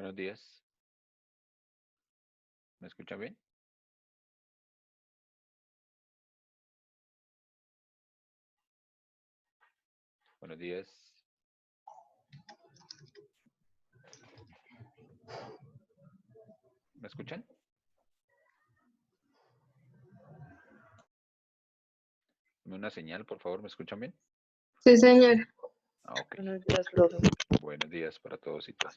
Buenos días. ¿Me escucha bien? Buenos días. ¿Me escuchan? Dame una señal, por favor. ¿Me escuchan bien? Sí, señor. Ok. Buenos días, profe. Buenos días para todos y todas.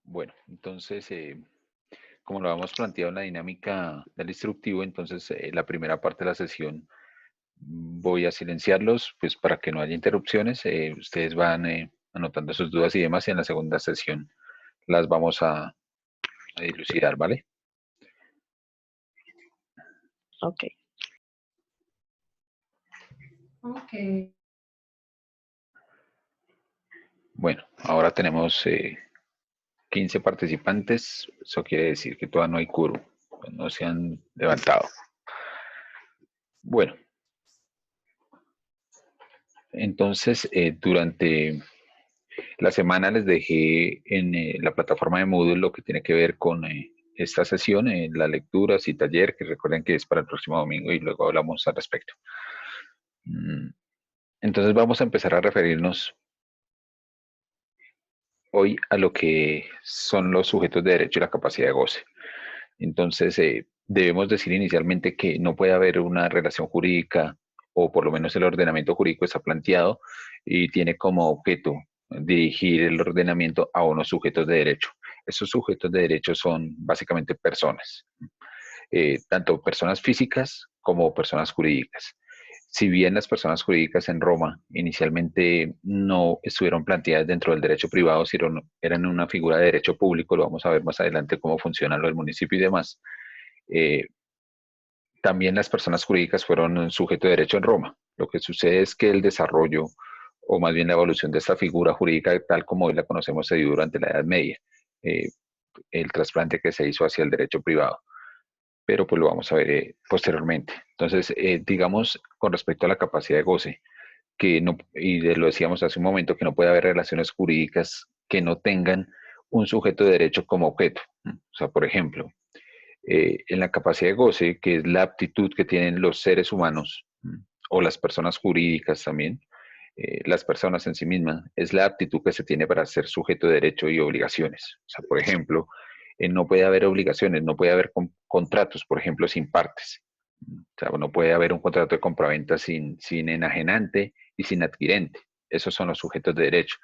Bueno, entonces, como lo habíamos planteado en la dinámica del instructivo, entonces la primera parte de la sesión voy a silenciarlos, pues para que no haya interrupciones. Ustedes van anotando sus dudas y demás, y en la segunda sesión las vamos a dilucidar, ¿vale? Ok. Ok. Bueno, ahora tenemos 15 participantes. Eso quiere decir que todavía no hay curvo, no se han levantado. Bueno, entonces durante la semana les dejé en la plataforma de Moodle lo que tiene que ver con esta sesión, la lectura y taller, que recuerden que es para el próximo domingo y luego hablamos al respecto. Entonces vamos a empezar a referirnos hoy a lo que son los sujetos de derecho y la capacidad de goce. Entonces, debemos decir inicialmente que no puede haber una relación jurídica, o por lo menos el ordenamiento jurídico está planteado y tiene como objeto dirigir el ordenamiento a unos sujetos de derecho. Esos sujetos de derecho son básicamente personas, tanto personas físicas como personas jurídicas. Si bien las personas jurídicas en Roma inicialmente no estuvieron planteadas dentro del derecho privado, sino eran una figura de derecho público, lo vamos a ver más adelante cómo funciona lo del municipio y demás, eh, también las personas jurídicas fueron un sujeto de derecho en Roma. Lo que sucede es que el desarrollo, o más bien la evolución de esta figura jurídica, tal como hoy la conocemos, se dio durante la Edad Media, eh, el trasplante que se hizo hacia el derecho privado, pero pues lo vamos a ver posteriormente. Entonces, digamos, con respecto a la capacidad de goce, que no, lo decíamos hace un momento, que no puede haber relaciones jurídicas que no tengan un sujeto de derecho como objeto. O sea, por ejemplo, en la capacidad de goce, que es la aptitud que tienen los seres humanos o las personas jurídicas también, las personas en sí mismas, es la aptitud que se tiene para ser sujeto de derecho y obligaciones. O sea, por ejemplo, no puede haber obligaciones, no puede haber contratos, por ejemplo, sin partes. O sea, no puede haber un contrato de compraventa sin enajenante y sin adquirente. Esos son los sujetos de derecho.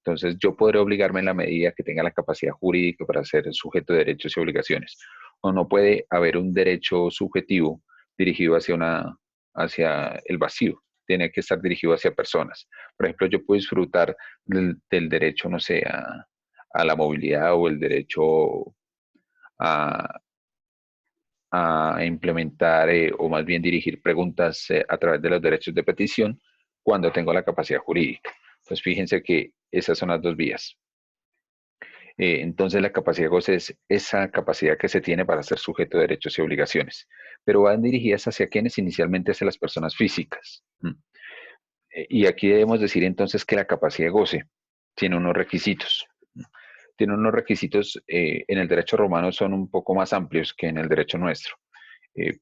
Entonces, yo podré obligarme en la medida que tenga la capacidad jurídica para ser sujeto de derechos y obligaciones. O no puede haber un derecho subjetivo dirigido hacia el vacío. Tiene que estar dirigido hacia personas. Por ejemplo, yo puedo disfrutar del derecho, no sé, a la movilidad, o el derecho a, a implementar o más bien dirigir preguntas a través de los derechos de petición cuando tengo la capacidad jurídica. Pues fíjense que esas son las dos vías. Entonces la capacidad de goce es esa capacidad que se tiene para ser sujeto de derechos y obligaciones, pero van dirigidas hacia quienes inicialmente hacia las personas físicas. Y aquí debemos decir entonces que la capacidad de goce tiene unos requisitos. Tiene unos requisitos, en el derecho romano son un poco más amplios que en el derecho nuestro,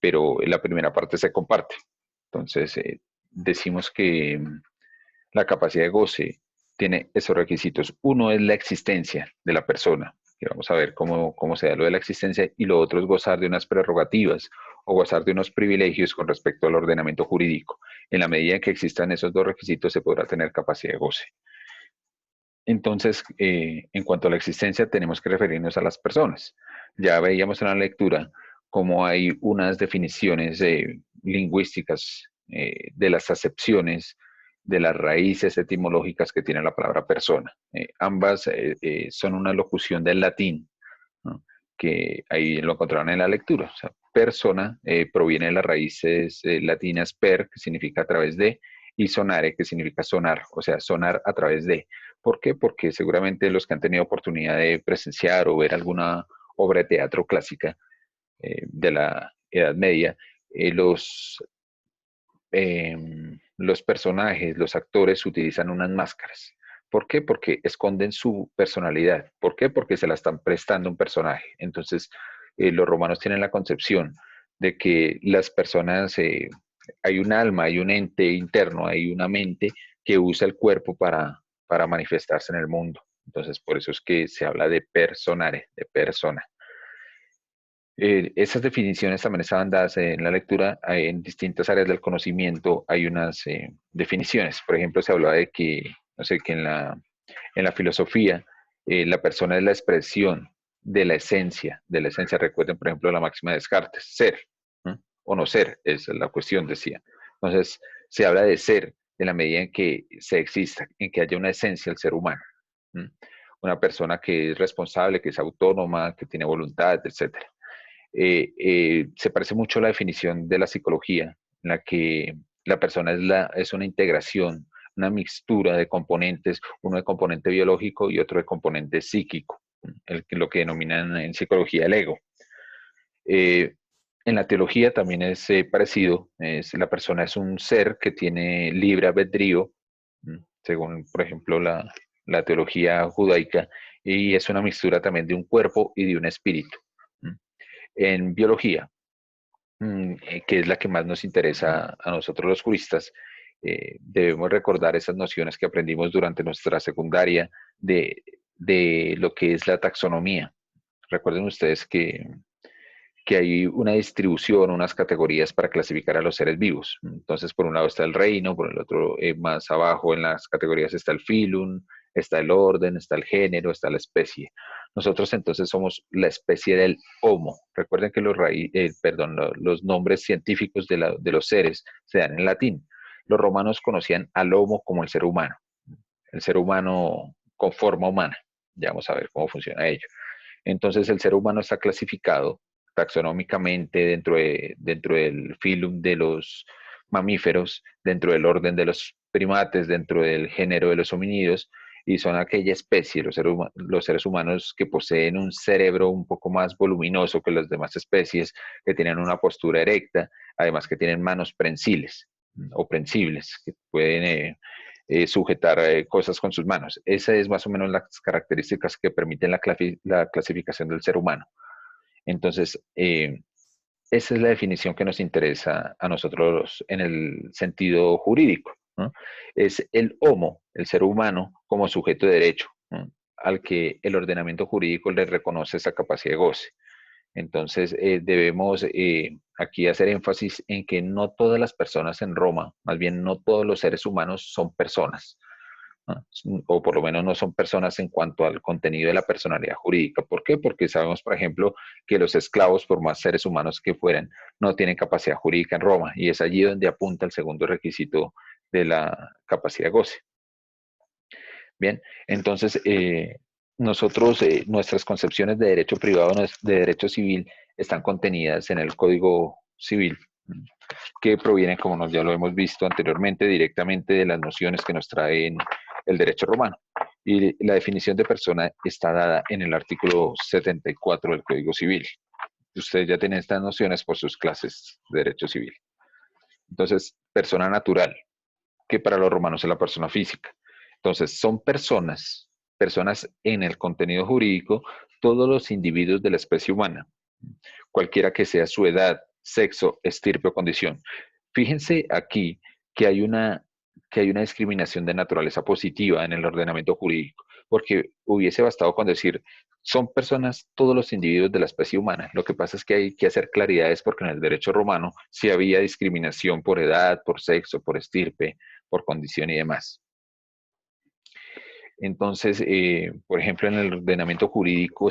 pero en la primera parte se comparte. Entonces, decimos que la capacidad de goce tiene esos requisitos. Uno es la existencia de la persona, que vamos a ver cómo se da lo de la existencia, y lo otro es gozar de unas prerrogativas o gozar de unos privilegios con respecto al ordenamiento jurídico. En la medida en que existan esos dos requisitos, se podrá tener capacidad de goce. Entonces, en cuanto a la existencia, tenemos que referirnos a las personas. Ya veíamos en la lectura cómo hay unas definiciones lingüísticas de las acepciones, de las raíces etimológicas que tiene la palabra persona. Ambas son una locución del latín, ¿no? Que ahí lo encontraron en la lectura. O sea, persona proviene de las raíces latinas per, que significa a través de, y sonare, que significa sonar, o sea, sonar a través de. ¿Por qué? Porque seguramente los que han tenido oportunidad de presenciar o ver alguna obra de teatro clásica de la Edad Media, los los personajes, los actores utilizan unas máscaras. ¿Por qué? Porque esconden su personalidad. ¿Por qué? Porque se la están prestando a un personaje. Entonces, los romanos tienen la concepción de que las personas, hay un alma, hay un ente interno, hay una mente que usa el cuerpo para manifestarse en el mundo. Entonces, por eso es que se habla de personare, de persona. Esas definiciones también estaban dadas en la lectura. En distintas áreas del conocimiento hay unas definiciones. Por ejemplo, se hablaba de que, no sé, que en la filosofía la persona es la expresión de la esencia, de la esencia. Recuerden, por ejemplo, la máxima de Descartes, ser, ¿no? O no ser, esa es la cuestión, decía. Entonces, se habla de ser en la medida en que se exista, en que haya una esencia del ser humano. ¿No? Una persona que es responsable, que es autónoma, que tiene voluntad, etcétera. Se parece mucho a la definición de la psicología, en la que la persona es una integración, una mixtura de componentes, uno de componente biológico y otro de componente psíquico, lo que denominan en psicología el ego. En la teología también es parecido, la persona es un ser que tiene libre albedrío, según, por ejemplo, la teología judaica, y es una mixtura también de un cuerpo y de un espíritu. En biología, que es la que más nos interesa a nosotros los juristas, debemos recordar esas nociones que aprendimos durante nuestra secundaria de lo que es la taxonomía. Recuerden ustedes que hay una distribución, unas categorías para clasificar a los seres vivos. Entonces, por un lado está el reino, por el otro, más abajo en las categorías está el filum, está el orden, está el género, está la especie. Nosotros entonces somos la especie del Homo. Recuerden que los nombres científicos de los seres se dan en latín. Los romanos conocían al Homo como el ser humano con forma humana. Ya vamos a ver cómo funciona ello. Entonces, el ser humano está clasificado taxonómicamente dentro del filum de los mamíferos, dentro del orden de los primates, dentro del género de los homínidos, y son aquella especie, los seres humanos que poseen un cerebro un poco más voluminoso que las demás especies, que tienen una postura erecta, además que tienen manos prensiles o prensibles, que pueden sujetar cosas con sus manos. Esas es más o menos las características que permiten la clasificación del ser humano. Entonces, esa es la definición que nos interesa a nosotros en el sentido jurídico, ¿no? Es el homo, el ser humano, como sujeto de derecho, ¿no? Al que el ordenamiento jurídico le reconoce esa capacidad de goce. Entonces, debemos aquí hacer énfasis en que no todas las personas en Roma, más bien no todos los seres humanos son personas, ¿no? O por lo menos no son personas en cuanto al contenido de la personalidad jurídica. ¿Por qué? Porque sabemos, por ejemplo, que los esclavos, por más seres humanos que fueran, no tienen capacidad jurídica en Roma, y es allí donde apunta el segundo requisito de la capacidad de goce. Bien, entonces nosotros, nuestras concepciones de derecho privado, de derecho civil, están contenidas en el Código Civil, que provienen, como ya lo hemos visto anteriormente, directamente de las nociones que nos traen el derecho romano. Y la definición de persona está dada en el artículo 74 del Código Civil. Ustedes ya tienen estas nociones por sus clases de derecho civil. Entonces, persona natural, que para los romanos es la persona física. Entonces, son personas en el contenido jurídico, todos los individuos de la especie humana, cualquiera que sea su edad, sexo, estirpe o condición. Fíjense aquí que hay una discriminación de naturaleza positiva en el ordenamiento jurídico, porque hubiese bastado con decir, son personas todos los individuos de la especie humana. Lo que pasa es que hay que hacer claridades porque en el derecho romano sí había discriminación por edad, por sexo, por estirpe, por condición y demás. Entonces, por ejemplo, en el ordenamiento jurídico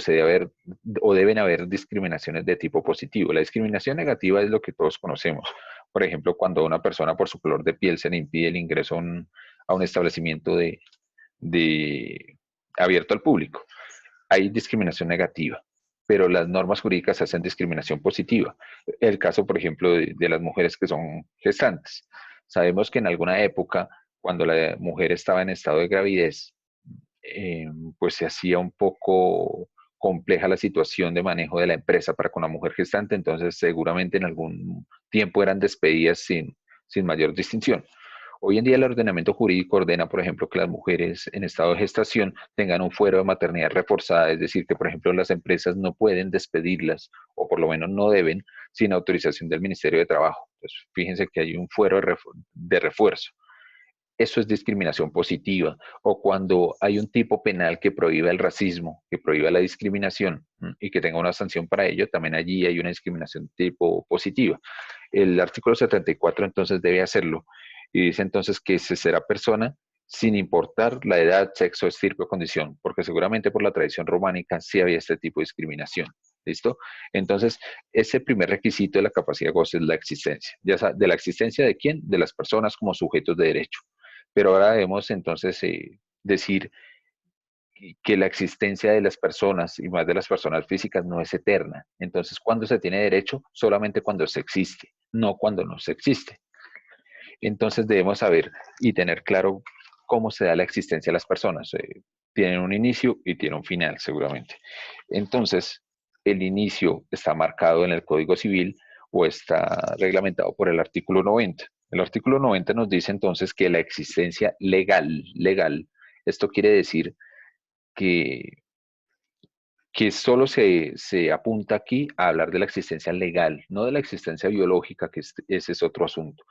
deben haber discriminaciones de tipo positivo. La discriminación negativa es lo que todos conocemos. Por ejemplo, cuando a una persona por su color de piel se le impide el ingreso a un establecimiento abierto al público. Hay discriminación negativa, pero las normas jurídicas hacen discriminación positiva. El caso, por ejemplo, de las mujeres que son gestantes. Sabemos que en alguna época, cuando la mujer estaba en estado de gravidez, pues se hacía un poco compleja la situación de manejo de la empresa para con la mujer gestante, entonces seguramente en algún tiempo eran despedidas sin mayor distinción. Hoy en día el ordenamiento jurídico ordena, por ejemplo, que las mujeres en estado de gestación tengan un fuero de maternidad reforzada, es decir, que, por ejemplo, las empresas no pueden despedirlas, o por lo menos no deben, sin autorización del Ministerio de Trabajo. Entonces, fíjense que hay un fuero de refuerzo. Eso es discriminación positiva. O cuando hay un tipo penal que prohíba el racismo, que prohíba la discriminación y que tenga una sanción para ello, también allí hay una discriminación tipo positiva. El artículo 74 entonces debe hacerlo y dice entonces que se será persona sin importar la edad, sexo, estirpe o condición, porque seguramente por la tradición románica sí había este tipo de discriminación. ¿Listo? Entonces, ese primer requisito de la capacidad de goce es la existencia. ¿De la existencia de quién? De las personas como sujetos de derecho. Pero ahora debemos entonces decir que la existencia de las personas y más de las personas físicas no es eterna. Entonces, ¿cuándo se tiene derecho? Solamente cuando se existe, no cuando no se existe. Entonces debemos saber y tener claro cómo se da la existencia de las personas. Tienen un inicio y tienen un final, seguramente. Entonces, el inicio está marcado en el Código Civil o está reglamentado por el artículo 90. El artículo 90 nos dice entonces que la existencia legal, esto quiere decir que, que solo se apunta aquí a hablar de la existencia legal, no de la existencia biológica, que ese es otro asunto.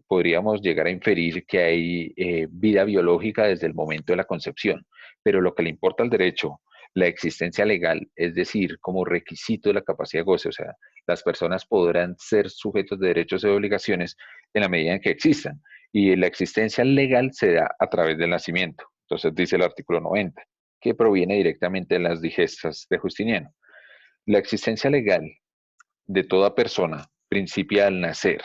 Podríamos llegar a inferir que hay vida biológica desde el momento de la concepción, pero lo que le importa al derecho, la existencia legal, es decir, como requisito de la capacidad de goce, o sea, las personas podrán ser sujetos de derechos y obligaciones en la medida en que existan, y la existencia legal se da a través del nacimiento. Entonces dice el artículo 90, que proviene directamente de las digestas de Justiniano. La existencia legal de toda persona principia al nacer.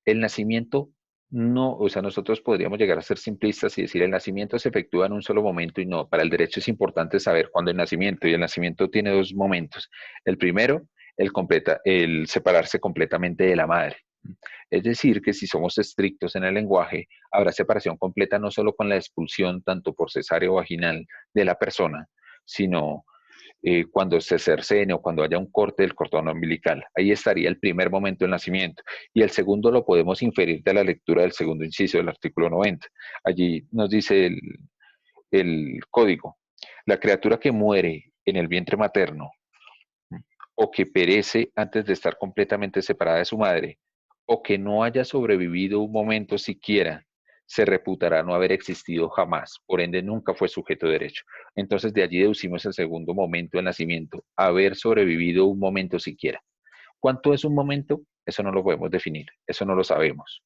El nacimiento no, o sea, nosotros podríamos llegar a ser simplistas y decir el nacimiento se efectúa en un solo momento y no, para el derecho es importante saber cuándo el nacimiento y el nacimiento tiene dos momentos. El primero, el separarse completamente de la madre. Es decir, que si somos estrictos en el lenguaje, habrá separación completa no solo con la expulsión tanto por cesárea o vaginal de la persona, sino cuando se cercene o cuando haya un corte del cordón umbilical. Ahí estaría el primer momento del nacimiento. Y el segundo lo podemos inferir de la lectura del segundo inciso del artículo 90. Allí nos dice el código. La criatura que muere en el vientre materno o que perece antes de estar completamente separada de su madre o que no haya sobrevivido un momento siquiera se reputará no haber existido jamás, por ende nunca fue sujeto de derecho. Entonces de allí deducimos el segundo momento del nacimiento, haber sobrevivido un momento siquiera. ¿Cuánto es un momento? Eso no lo podemos definir, eso no lo sabemos.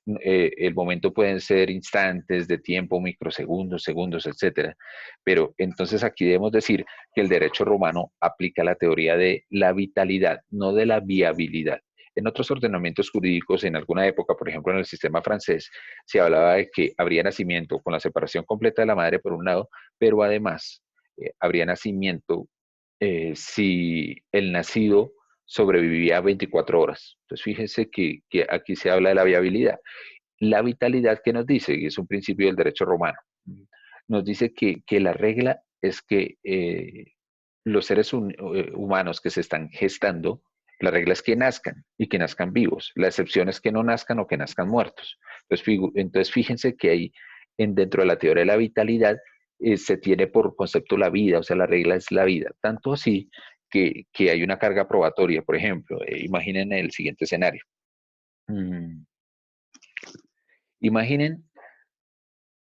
El momento pueden ser instantes de tiempo, microsegundos, segundos, etcétera. Pero entonces aquí debemos decir que el derecho romano aplica la teoría de la vitalidad, no de la viabilidad. En otros ordenamientos jurídicos, en alguna época, por ejemplo en el sistema francés, se hablaba de que habría nacimiento con la separación completa de la madre por un lado, pero además habría nacimiento si el nacido sobrevivía 24 horas. Entonces fíjense que aquí se habla de la viabilidad. La vitalidad que nos dice, y es un principio del derecho romano, nos dice que la regla es que los seres humanos que se están gestando, la regla es que nazcan y que nazcan vivos. La excepción es que no nazcan o que nazcan muertos. Entonces fíjense que ahí, dentro de la teoría de la vitalidad, se tiene por concepto la vida, o sea, la regla es la vida. Tanto así que hay una carga probatoria, por ejemplo. Imaginen el siguiente escenario. Mm, Imaginen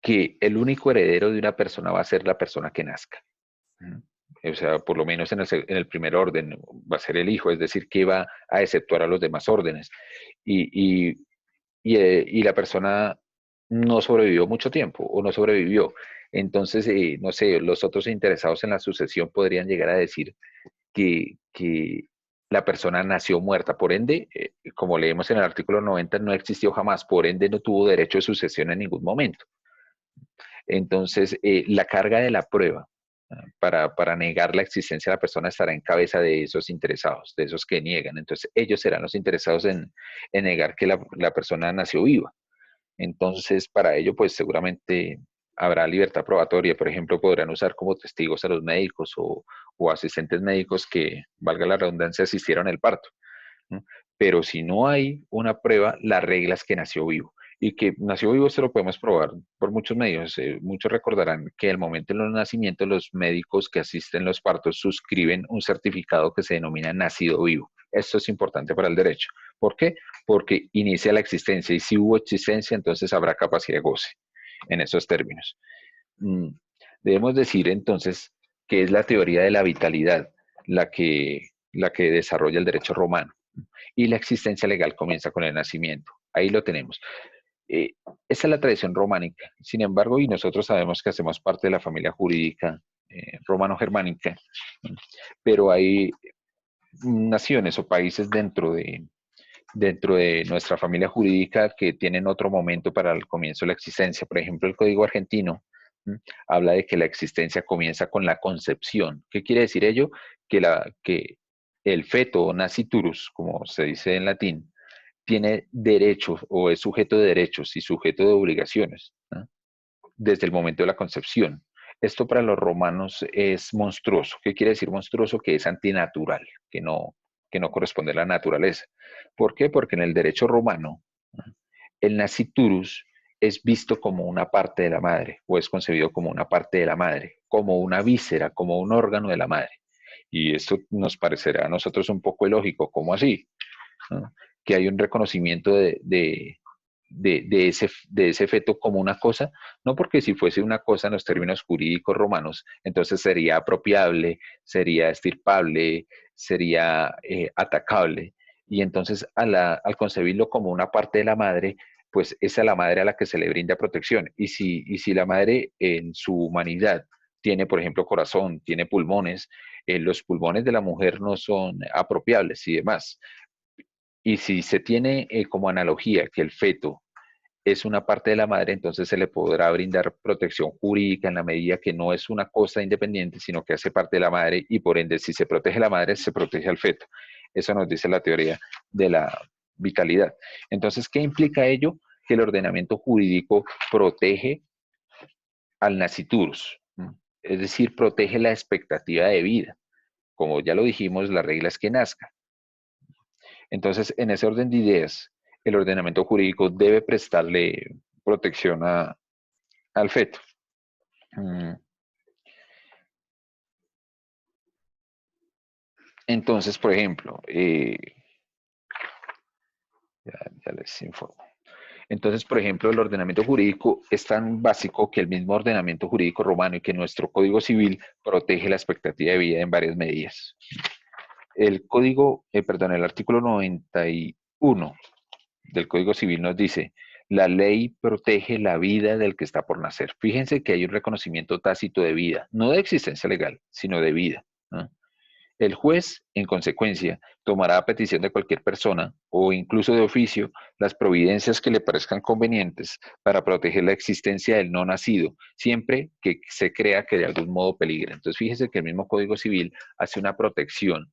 que el único heredero de una persona va a ser la persona que nazca. O sea, por lo menos en el primer orden va a ser el hijo, es decir, que va a exceptuar a los demás órdenes. Y, y, y la persona no sobrevivió mucho tiempo o no sobrevivió. Entonces, no sé, los otros interesados en la sucesión podrían llegar a decir que la persona nació muerta, por ende, como leemos en el artículo 90, no existió jamás, por ende no tuvo derecho de sucesión en ningún momento. Entonces, la carga de la prueba para negar la existencia de la persona estará en cabeza de esos interesados, de esos que niegan. Entonces, ellos serán los interesados en negar que la persona nació viva. Entonces, para ello, pues seguramente habrá libertad probatoria. Por ejemplo, podrán usar como testigos a los médicos o asistentes médicos que, valga la redundancia, asistieron al parto, ¿no? Pero si no hay una prueba, la regla es que nació vivo. y que nació vivo, esto lo podemos probar por muchos medios. Muchos recordarán que al momento de los nacimientos, los médicos que asisten los partos suscriben un certificado que se denomina nacido vivo. Esto es importante para el derecho. ¿Por qué? Porque inicia la existencia y si hubo existencia, entonces habrá capacidad de goce en esos términos. Mm, Debemos decir entonces que es la teoría de la vitalidad la que desarrolla el derecho romano y la existencia legal comienza con el nacimiento. Ahí lo tenemos. Eh, Esa es la tradición románica. Sin embargo, y nosotros sabemos que hacemos parte de la familia jurídica romano-germánica, pero hay naciones o países dentro de nuestra familia jurídica que tienen otro momento para el comienzo de la existencia. Por ejemplo, el Código Argentino habla de que la existencia comienza con la concepción. ¿Qué quiere decir ello? Que el feto, nasciturus, como se dice en latín, tiene derechos o es sujeto de derechos y sujeto de obligaciones, ¿no? Desde el momento de la concepción. Esto para los romanos es monstruoso. ¿Qué quiere decir monstruoso? Que es antinatural, que no corresponde a la naturaleza. ¿Por qué? Porque en el derecho romano, ¿no?, el nasciturus es visto como una parte de la madre o es concebido como una parte de la madre, como una víscera, como un órgano de la madre. Y esto nos parecerá a nosotros un poco ilógico, ¿cómo así? ¿No? Que hay un reconocimiento de ese feto como una cosa, no porque si fuese una cosa en los términos jurídicos romanos, entonces sería apropiable, sería estirpable, sería atacable. Y entonces al concebirlo como una parte de la madre, pues es a la madre a la que se le brinda protección. Y si la madre en su humanidad tiene, por ejemplo, corazón, tiene pulmones, los pulmones de la mujer no son apropiables y demás. Y si se tiene como analogía que el feto es una parte de la madre, entonces se le podrá brindar protección jurídica en la medida que no es una cosa independiente, sino que hace parte de la madre y por ende, si se protege la madre, se protege al feto. Eso nos dice la teoría de la vitalidad. Entonces, ¿qué implica ello? Que el ordenamiento jurídico protege al nasciturus, es decir, protege la expectativa de vida. Como ya lo dijimos, la regla es que nazca. Entonces, en ese orden de ideas, el ordenamiento jurídico debe prestarle protección al feto. Entonces, por ejemplo, ya les informo. Entonces, por ejemplo, el ordenamiento jurídico es tan básico que el mismo ordenamiento jurídico romano y que nuestro Código Civil protege la expectativa de vida en varias medidas. El artículo 91 del Código Civil nos dice, la ley protege la vida del que está por nacer. Fíjense que hay un reconocimiento tácito de vida, no de existencia legal, sino de vida, ¿no? El juez, en consecuencia, tomará a petición de cualquier persona o incluso de oficio las providencias que le parezcan convenientes para proteger la existencia del no nacido, siempre que se crea que de algún modo peligra. Entonces, fíjese que el mismo Código Civil hace una protección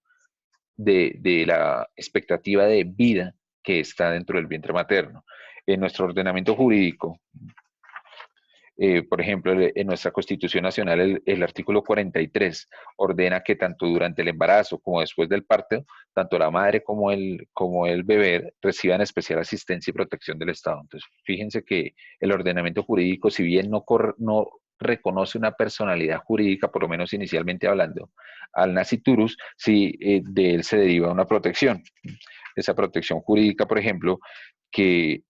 de la expectativa de vida que está dentro del vientre materno. En nuestro ordenamiento jurídico, por ejemplo, en nuestra Constitución Nacional, el artículo 43 ordena que tanto durante el embarazo como después del parto, tanto la madre como el bebé reciban especial asistencia y protección del Estado. Entonces, fíjense que el ordenamiento jurídico, si bien no reconoce una personalidad jurídica, por lo menos inicialmente hablando, al nasciturus, sí de él se deriva una protección. Esa protección jurídica, por ejemplo, que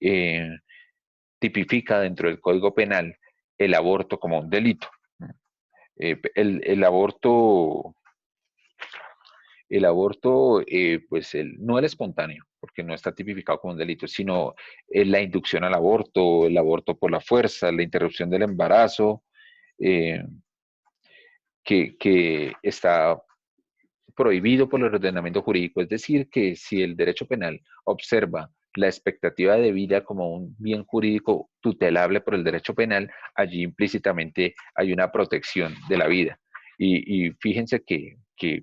tipifica dentro del Código Penal el aborto como un delito. El aborto, pues no el espontáneo, porque no está tipificado como un delito, sino la inducción al aborto, el aborto por la fuerza, la interrupción del embarazo, eh, que está prohibido por el ordenamiento jurídico. Es decir, que si el derecho penal observa la expectativa de vida como un bien jurídico tutelable por el derecho penal, allí implícitamente hay una protección de la vida. Y fíjense que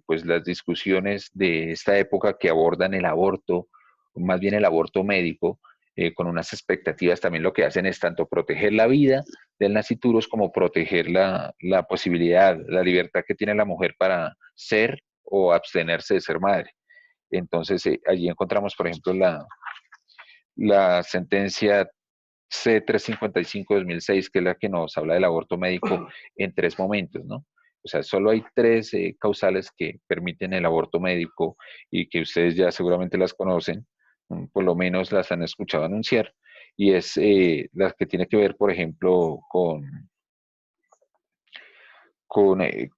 pues las discusiones de esta época que abordan el aborto, más bien el aborto médico, con unas expectativas también lo que hacen es tanto proteger la vida del nasciturus como proteger la posibilidad, la libertad que tiene la mujer para ser o abstenerse de ser madre. Entonces, allí encontramos, por ejemplo, la sentencia C355-2006, que es la que nos habla del aborto médico en 3 momentos, ¿no? O sea, solo hay 3 causales que permiten el aborto médico y que ustedes ya seguramente las conocen, por lo menos las han escuchado anunciar, y es la que tiene que ver, por ejemplo, con, eh,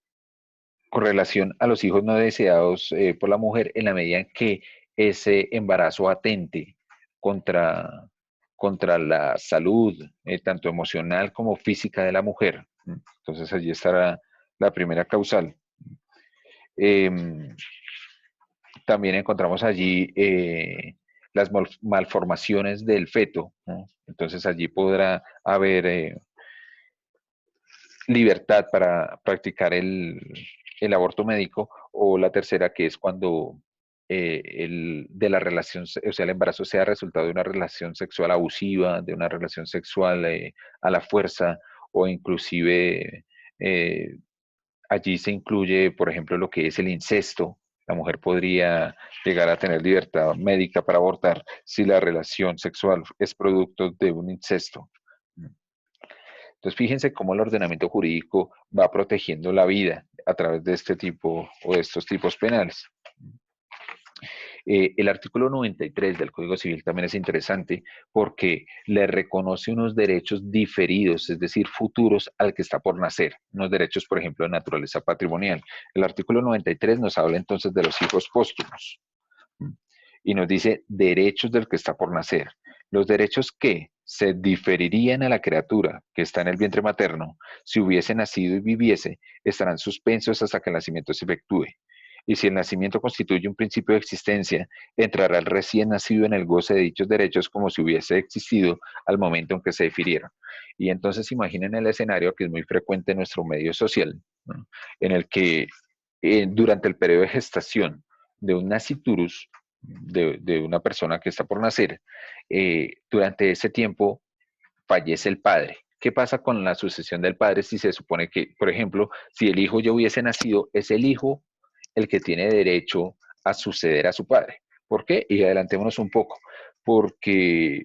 con relación a los hijos no deseados por la mujer en la medida en que ese embarazo atente contra, contra la salud, tanto emocional como física de la mujer. Entonces allí estará la primera causal. También encontramos allí las malformaciones del feto, ¿no? Entonces allí podrá haber libertad para practicar el aborto médico, o la tercera, que es cuando de la relación, o sea, el embarazo sea resultado de una relación sexual abusiva, de una relación sexual a la fuerza, o inclusive allí se incluye, por ejemplo, lo que es el incesto. La mujer podría llegar a tener libertad médica para abortar si la relación sexual es producto de un incesto. Entonces, fíjense cómo el ordenamiento jurídico va protegiendo la vida a través de este tipo o de estos tipos penales. El artículo 93 del Código Civil también es interesante porque le reconoce unos derechos diferidos, es decir, futuros al que está por nacer, unos derechos, por ejemplo, de naturaleza patrimonial. El artículo 93 nos habla entonces de los hijos póstumos y nos dice derechos del que está por nacer. Los derechos que se diferirían a la criatura que está en el vientre materno si hubiese nacido y viviese estarán suspensos hasta que el nacimiento se efectúe. Y si el nacimiento constituye un principio de existencia, entrará el recién nacido en el goce de dichos derechos como si hubiese existido al momento en que se difirieron. Y entonces imaginen el escenario que es muy frecuente en nuestro medio social, ¿no? En el que durante el periodo de gestación de un naciturus, de una persona que está por nacer, durante ese tiempo fallece el padre. ¿Qué pasa con la sucesión del padre si se supone que, por ejemplo, si el hijo ya hubiese nacido, es el hijo el que tiene derecho a suceder a su padre? ¿Por qué? Y adelantémonos un poco, porque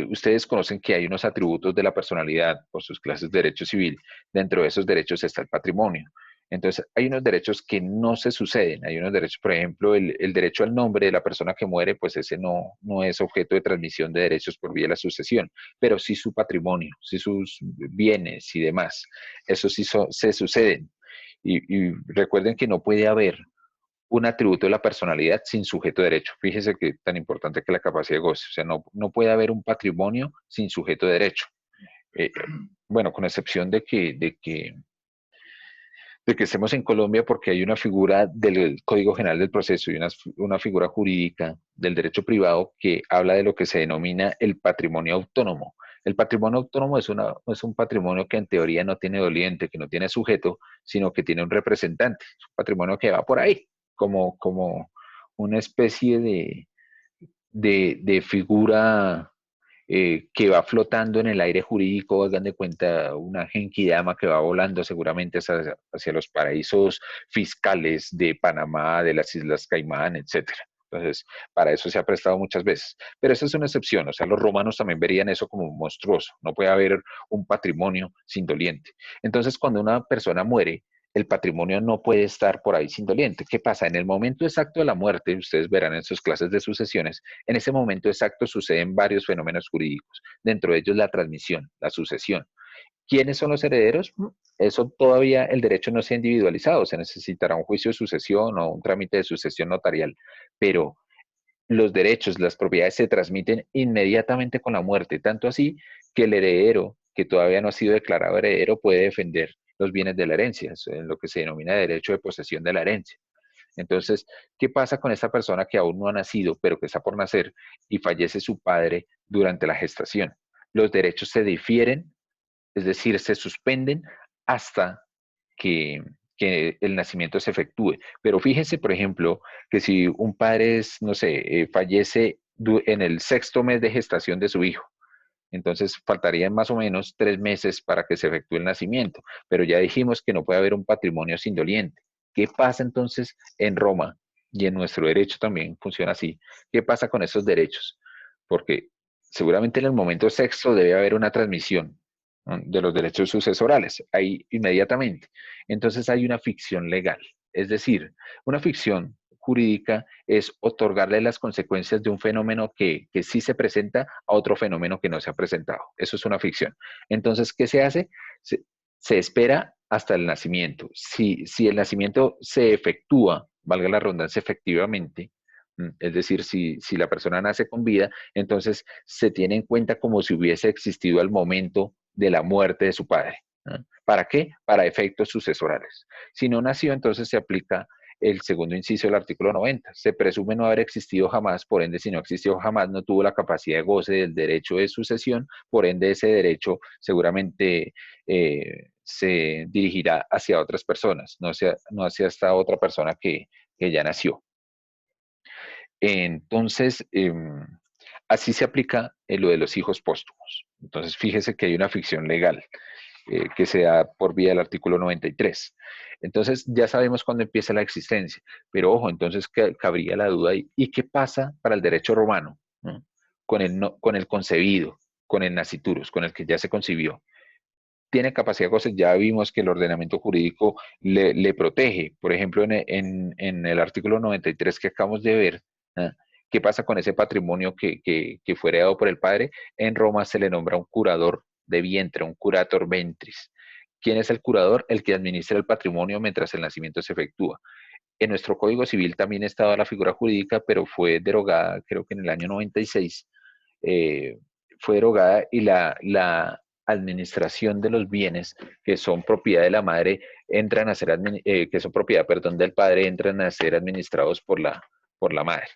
ustedes conocen que hay unos atributos de la personalidad por sus clases de derecho civil. Dentro de esos derechos está el patrimonio. Entonces, hay unos derechos que no se suceden. Hay unos derechos, por ejemplo, el derecho al nombre de la persona que muere, pues ese no es objeto de transmisión de derechos por vía de la sucesión, pero sí su patrimonio, sí sus bienes y demás. Eso sí se suceden. Y recuerden que no puede haber un atributo de la personalidad sin sujeto de derecho. Fíjese que tan importante que la capacidad de goce. O sea, no puede haber un patrimonio sin sujeto de derecho. Eh, bueno, con excepción de que estemos en Colombia, porque hay una figura del Código General del Proceso y una figura jurídica del derecho privado que habla de lo que se denomina el patrimonio autónomo. El patrimonio autónomo es un patrimonio que en teoría no tiene doliente, que no tiene sujeto, sino que tiene un representante. Es un patrimonio que va por ahí, como una especie de figura que va flotando en el aire jurídico. Hagan de cuenta una genkidama que va volando seguramente hacia los paraísos fiscales de Panamá, de las Islas Caimán, etcétera. Entonces, para eso se ha prestado muchas veces. Pero esa es una excepción. O sea, los romanos también verían eso como monstruoso. No puede haber un patrimonio sin doliente. Entonces, cuando una persona muere, el patrimonio no puede estar por ahí sin doliente. ¿Qué pasa? En el momento exacto de la muerte, ustedes verán en sus clases de sucesiones, en ese momento exacto suceden varios fenómenos jurídicos, dentro de ellos la transmisión, la sucesión. ¿Quiénes son los herederos? Eso todavía el derecho no se ha individualizado, se necesitará un juicio de sucesión o un trámite de sucesión notarial, pero los derechos, las propiedades se transmiten inmediatamente con la muerte, tanto así que el heredero, que todavía no ha sido declarado heredero, puede defender los bienes de la herencia, en lo que se denomina derecho de posesión de la herencia. Entonces, ¿qué pasa con esta persona que aún no ha nacido, pero que está por nacer y fallece su padre durante la gestación? Los derechos se difieren, es decir, se suspenden hasta que, que el nacimiento se efectúe. Pero fíjense, por ejemplo, que si un padre es, no sé, fallece en el 6º mes de gestación de su hijo, entonces faltarían más o menos 3 meses para que se efectúe el nacimiento, pero ya dijimos que no puede haber un patrimonio sin doliente. ¿Qué pasa entonces en Roma? Y en nuestro derecho también funciona así. ¿Qué pasa con esos derechos? Porque seguramente en el momento sexto debe haber una transmisión, ¿no?, de los derechos sucesorales, ahí inmediatamente. Entonces hay una ficción legal, es decir, una ficción jurídica es otorgarle las consecuencias de un fenómeno que sí se presenta a otro fenómeno que no se ha presentado. Eso es una ficción. Entonces, ¿qué se hace? Se espera hasta el nacimiento. Si el nacimiento se efectúa, valga la redundancia, efectivamente, es decir, si la persona nace con vida, entonces se tiene en cuenta como si hubiese existido al momento de la muerte de su padre, ¿no? ¿Para qué? Para efectos sucesorales. Si no nació, entonces se aplica el segundo inciso del artículo 90. Se presume no haber existido jamás, por ende, si no existió jamás, no tuvo la capacidad de goce del derecho de sucesión, por ende, ese derecho seguramente se dirigirá hacia otras personas, no hacia esta otra persona que ya nació. Entonces, así se aplica lo de los hijos póstumos. Entonces, fíjese que hay una ficción legal que se da por vía del artículo 93. Entonces, ya sabemos cuándo empieza la existencia, pero ojo, entonces cabría la duda ahí, ¿y qué pasa para el derecho romano, ¿no?, con con el concebido, con el nasciturus, con el que ya se concibió? Tiene capacidad de goce, ya vimos que el ordenamiento jurídico le protege. Por ejemplo, en el artículo 93 que acabamos de ver, ¿ah?, ¿qué pasa con ese patrimonio que fue heredado por el padre? En Roma se le nombra un curador de vientre, un curator ventris. ¿Quién es el curador? El que administra el patrimonio mientras el nacimiento se efectúa. En nuestro Código Civil también estaba la figura jurídica, pero fue derogada, creo que en el año 96, eh, fue derogada y la administración de los bienes que son propiedad de la madre entran a ser, que son propiedad, perdón, del padre, entran a ser administrados por la madre.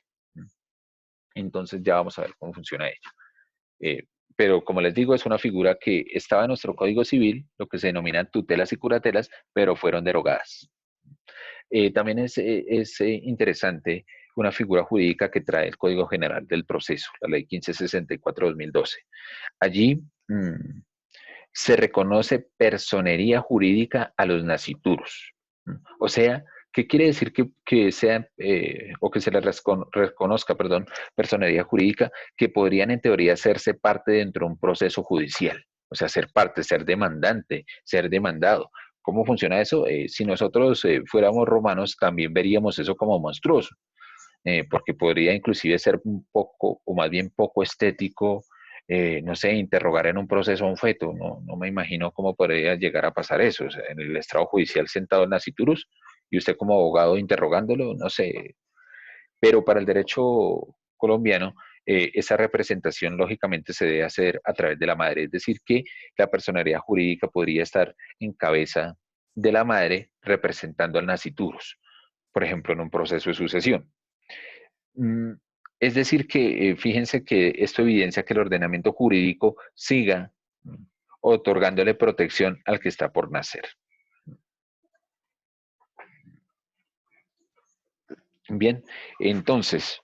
Entonces ya vamos a ver cómo funciona ello. Pero como les digo, es una figura que estaba en nuestro Código Civil, lo que se denominan tutelas y curatelas, pero fueron derogadas. También es interesante una figura jurídica que trae el Código General del Proceso, la Ley 1564-2012. Allí se reconoce personería jurídica a los nasciturus. O sea, ¿qué quiere decir que sea, o que se les reconozca, perdón, personería jurídica? Que podrían en teoría hacerse parte dentro de un proceso judicial. O sea, ser parte, ser demandante, ser demandado. ¿Cómo funciona eso? Si nosotros fuéramos romanos, también veríamos eso como monstruoso, porque podría inclusive ser un poco, o más bien poco estético, no sé, interrogar en un proceso a un feto. No me imagino cómo podría llegar a pasar eso. O sea, en el estrado judicial sentado en nasciturus y usted como abogado interrogándolo, no sé. Pero para el derecho colombiano, esa representación lógicamente se debe hacer a través de la madre, es decir, que la personalidad jurídica podría estar en cabeza de la madre representando al nasciturus, por ejemplo, en un proceso de sucesión. Mm, Es decir, que fíjense que esto evidencia que el ordenamiento jurídico siga otorgándole protección al que está por nacer. Bien, entonces,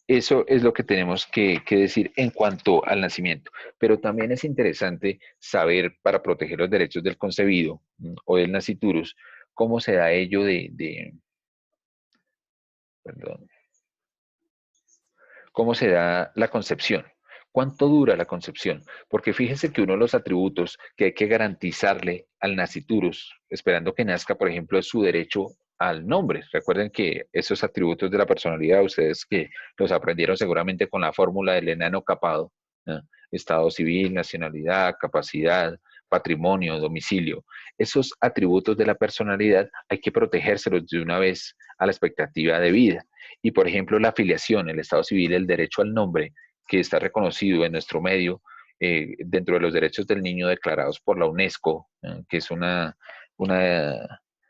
eso es lo que tenemos que decir en cuanto al nacimiento. Pero también es interesante saber, para proteger los derechos del concebido o del nasciturus, cómo se da ello perdón, cómo se da la concepción. ¿Cuánto dura la concepción? Porque fíjense que uno de los atributos que hay que garantizarle al nasciturus, esperando que nazca, por ejemplo, es su derecho al nombre. Recuerden que esos atributos de la personalidad, ustedes que los aprendieron seguramente con la fórmula del enano capado, ¿no? Estado civil, nacionalidad, capacidad, patrimonio, domicilio. Esos atributos de la personalidad hay que protegérselos de una vez a la expectativa de vida. Y, por ejemplo, la afiliación, el estado civil, el derecho al nombre, que está reconocido en nuestro medio dentro de los derechos del niño declarados por la UNESCO, que es una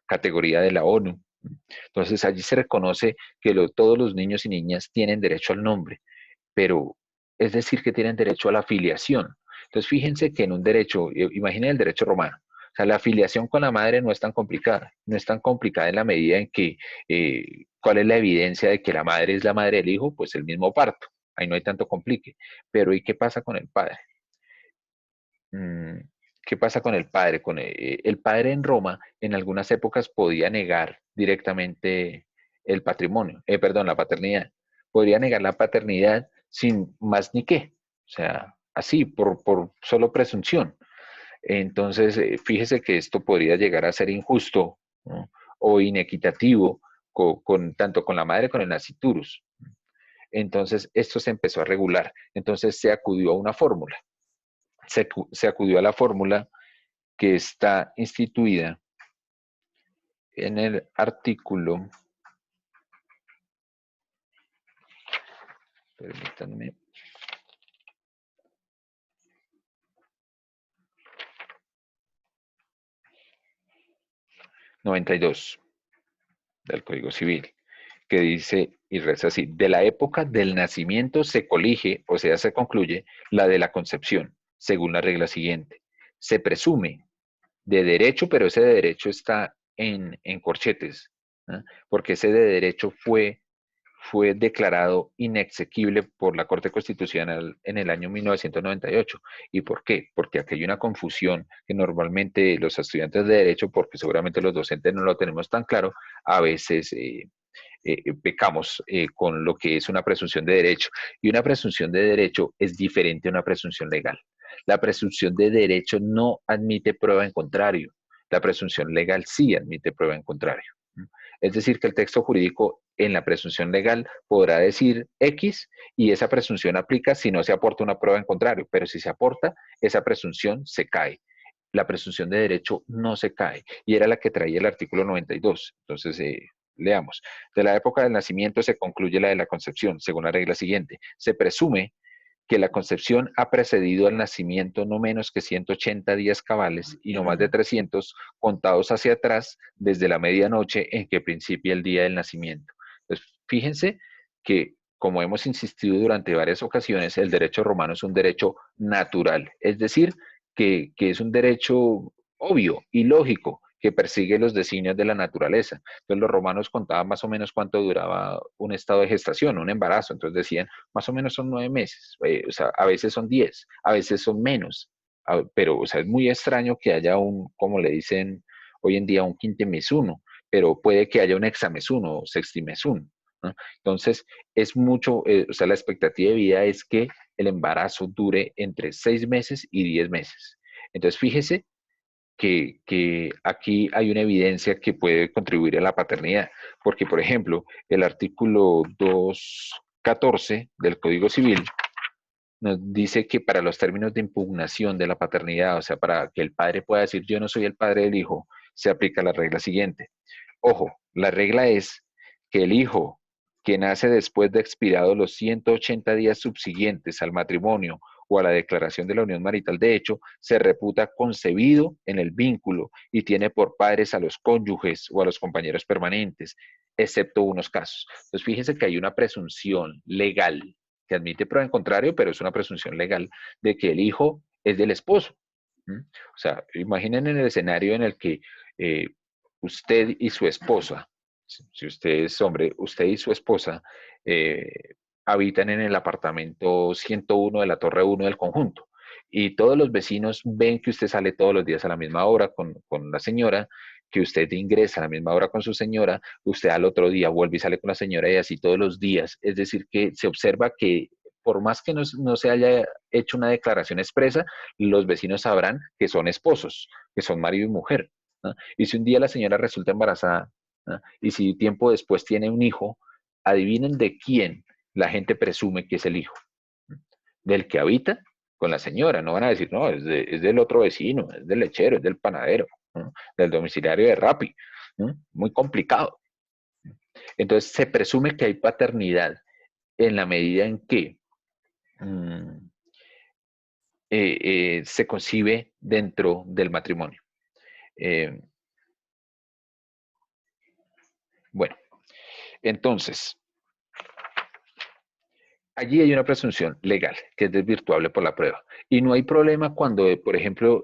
categoría de la ONU. Entonces, allí se reconoce que todos los niños y niñas tienen derecho al nombre, pero es decir, que tienen derecho a la afiliación. Entonces, fíjense que en un derecho, imaginen el derecho romano, o sea, la afiliación con la madre no es tan complicada, no es tan complicada en la medida en que, ¿cuál es la evidencia de que la madre es la madre del hijo? Pues el mismo parto, ahí no hay tanto complique. Pero ¿y qué pasa con el padre? Mm, ¿Qué pasa con el padre? El padre en Roma en algunas épocas podía negar directamente el patrimonio, perdón, la paternidad. Podría negar la paternidad sin más ni qué. O sea, así, por solo presunción. Entonces, fíjese que esto podría llegar a ser injusto, ¿no? O inequitativo tanto con la madre como con el nasciturus. Entonces, esto se empezó a regular. Entonces, se acudió a una fórmula. Se acudió a la fórmula que está instituida en el artículo, permítanme, 92 del Código Civil, que dice y reza así: de la época del nacimiento se colige, o sea, se concluye, la de la concepción, según la regla siguiente. Se presume de derecho, pero ese de derecho está en corchetes, ¿eh? Porque ese de derecho fue declarado inexequible por la Corte Constitucional en el año 1998. ¿Y por qué? Porque aquí hay una confusión que normalmente los estudiantes de derecho, porque seguramente los docentes no lo tenemos tan claro, a veces pecamos con lo que es una presunción de derecho. Y una presunción de derecho es diferente a una presunción legal. La presunción de derecho no admite prueba en contrario. La presunción legal sí admite prueba en contrario. Es decir, que el texto jurídico en la presunción legal podrá decir X y esa presunción aplica si no se aporta una prueba en contrario, pero si se aporta, esa presunción se cae. La presunción de derecho no se cae y era la que traía el artículo 92. Entonces, leamos. De la época del nacimiento se concluye la de la concepción, según la regla siguiente. Se presume que la concepción ha precedido al nacimiento no menos que 180 días cabales y no más de 300 contados hacia atrás desde la medianoche en que principia el día del nacimiento. Entonces, fíjense que, como hemos insistido durante varias ocasiones, el derecho romano es un derecho natural, es decir, que es un derecho obvio y lógico que persigue los designios de la naturaleza. Entonces los romanos contaban más o menos cuánto duraba un estado de gestación, un embarazo. Entonces decían, más o menos son 9 meses, o sea, a veces son 10, a veces son menos, pero, o sea, es muy extraño que haya como le dicen hoy en día, un quintemesuno, pero puede que haya un hexamesuno o sextimesuno, ¿no? Entonces, es mucho, o sea, la expectativa de vida es que el embarazo dure entre 6 meses y 10 meses. Entonces, fíjese que aquí hay una evidencia que puede contribuir a la paternidad, porque, por ejemplo, el artículo 214 del Código Civil nos dice que para los términos de impugnación de la paternidad, o sea, para que el padre pueda decir yo no soy el padre del hijo, se aplica la regla siguiente. Ojo, la regla es que el hijo que nace después de expirados los 180 días subsiguientes al matrimonio o a la declaración de la unión marital de hecho, se reputa concebido en el vínculo y tiene por padres a los cónyuges o a los compañeros permanentes, excepto unos casos. Entonces, fíjense que hay una presunción legal que admite prueba en contrario, pero es una presunción legal de que el hijo es del esposo. ¿Mm? O sea, imaginen en el escenario en el que eh, usted y su esposa, si usted es hombre, usted y su esposa habitan en el apartamento 101 de la Torre 1 del conjunto. Y todos los vecinos ven que usted sale todos los días a la misma hora con la señora, que usted ingresa a la misma hora con su señora, usted al otro día vuelve y sale con la señora y así todos los días. Es decir, que se observa que por más que no se haya hecho una declaración expresa, los vecinos sabrán que son esposos, que son marido y mujer, ¿no? Y si un día la señora resulta embarazada, ¿no? Y si tiempo después tiene un hijo, adivinen de quién la gente presume que es el hijo. ¿No? Del que habita con la señora. No van a decir, no, es del otro vecino, es del lechero, es del panadero, ¿no? Del domiciliario de Rappi. ¿No? Muy complicado. Entonces se presume que hay paternidad en la medida en que mmm, se concibe dentro del matrimonio. Eh, bueno, entonces, allí hay una presunción legal que es desvirtuable por la prueba. Y no hay problema cuando, por ejemplo,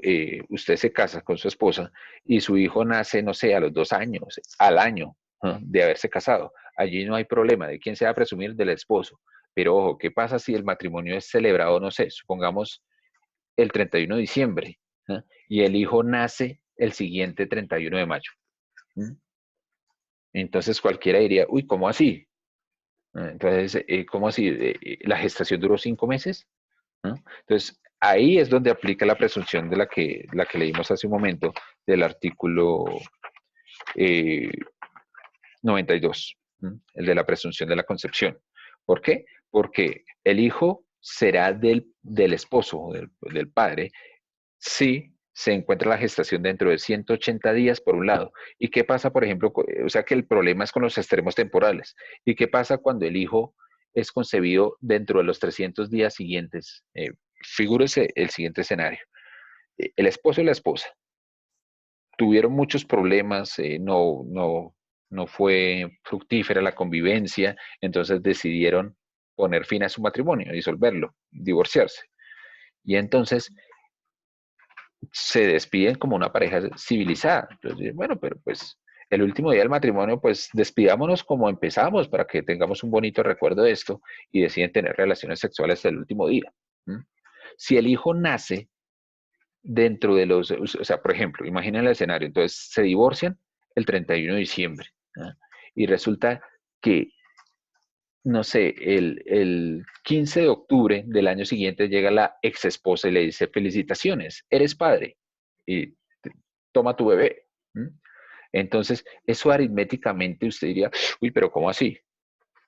usted se casa con su esposa y su hijo nace, no sé, a los 2 años, al año, ¿no? De haberse casado. Allí no hay problema de quién se va a presumir del esposo. Pero ojo, ¿qué pasa si el matrimonio es celebrado, no sé, supongamos el 31 de diciembre, ¿no? Y el hijo nace el siguiente 31 de mayo? ¿No? Entonces cualquiera diría, uy, ¿cómo así? Entonces, ¿cómo así? ¿La gestación duró 5 meses? ¿no? Entonces, ahí es donde aplica la presunción de la que leímos hace un momento del artículo eh, 92, ¿no? El de la presunción de la concepción. ¿Por qué? Porque el hijo será del esposo, del padre, si se encuentra la gestación dentro de 180 días, por un lado. ¿Y qué pasa, por ejemplo? O sea que el problema es con los extremos temporales. ¿Y qué pasa cuando el hijo es concebido dentro de los 300 días siguientes? Figúrese el siguiente escenario. El esposo y la esposa tuvieron muchos problemas, no fue fructífera la convivencia, entonces decidieron poner fin a su matrimonio, disolverlo, divorciarse. Y entonces se despiden como una pareja civilizada. Entonces, bueno, pero pues el último día del matrimonio, pues despidámonos como empezamos para que tengamos un bonito recuerdo de esto y deciden tener relaciones sexuales el último día. ¿Mm? Si el hijo nace dentro de o sea, por ejemplo, imaginen el escenario, entonces se divorcian el 31 de diciembre, ¿ah? Y resulta que, no sé, el 15 de octubre del año siguiente llega la ex esposa y le dice, felicitaciones, eres padre y toma tu bebé. ¿Mm? Entonces, eso aritméticamente usted diría, uy, pero ¿cómo así?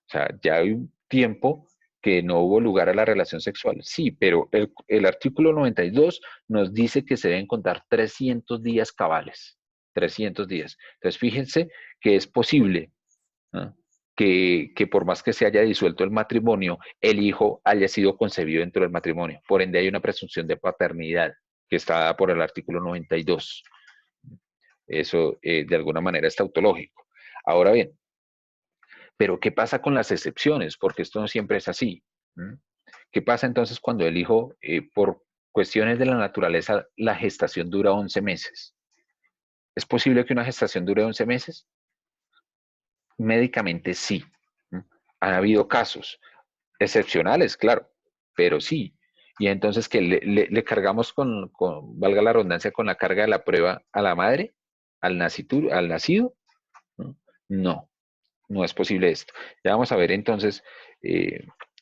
O sea, ya hay un tiempo que no hubo lugar a la relación sexual. Sí, pero el artículo 92 nos dice que se deben contar 300 días cabales. 300 días. Entonces, fíjense que es posible, ¿no? Que por más que se haya disuelto el matrimonio, el hijo haya sido concebido dentro del matrimonio. Por ende, hay una presunción de paternidad que está dada por el artículo 92. Eso, de alguna manera, es tautológico. Ahora bien, pero ¿qué pasa con las excepciones? Porque esto no siempre es así. ¿Mm? ¿Qué pasa entonces cuando el hijo, por cuestiones de la naturaleza, la gestación dura 11 meses? ¿Es posible que una gestación dure 11 meses? Médicamente sí. ¿Mm? Han habido casos excepcionales, claro, pero sí. Y entonces que le cargamos valga la redundancia, con la carga de la prueba a la madre, al nacido. ¿No? No, no es posible esto. Ya vamos a ver entonces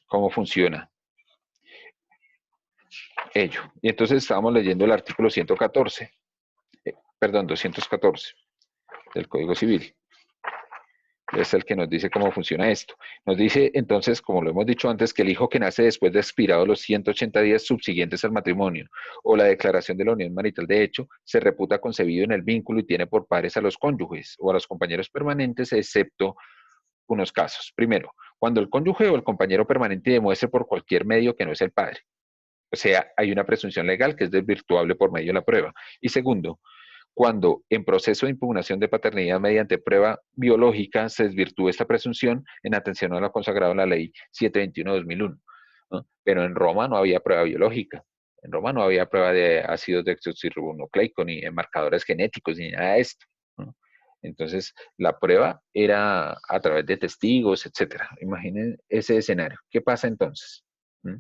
cómo funciona ello. Y entonces estábamos leyendo el artículo 114, perdón, 214 del Código Civil. Es el que nos dice cómo funciona esto. Nos dice entonces, como lo hemos dicho antes, que el hijo que nace después de expirados los 180 días subsiguientes al matrimonio o la declaración de la unión marital de hecho, se reputa concebido en el vínculo y tiene por padres a los cónyuges o a los compañeros permanentes, excepto unos casos. Primero, cuando el cónyuge o el compañero permanente demuestre por cualquier medio que no es el padre. O sea, hay una presunción legal que es desvirtuable por medio de la prueba. Y segundo, cuando en proceso de impugnación de paternidad mediante prueba biológica se desvirtúe esta presunción en atención a lo consagrado en la ley 721-2001. ¿No? Pero en Roma no había prueba biológica. En Roma no había prueba de ácidos desoxirribonucleico, ni de marcadores genéticos, ni nada de esto. ¿No? Entonces, la prueba era a través de testigos, etcétera. Imaginen ese escenario. ¿Qué pasa entonces? ¿Mm?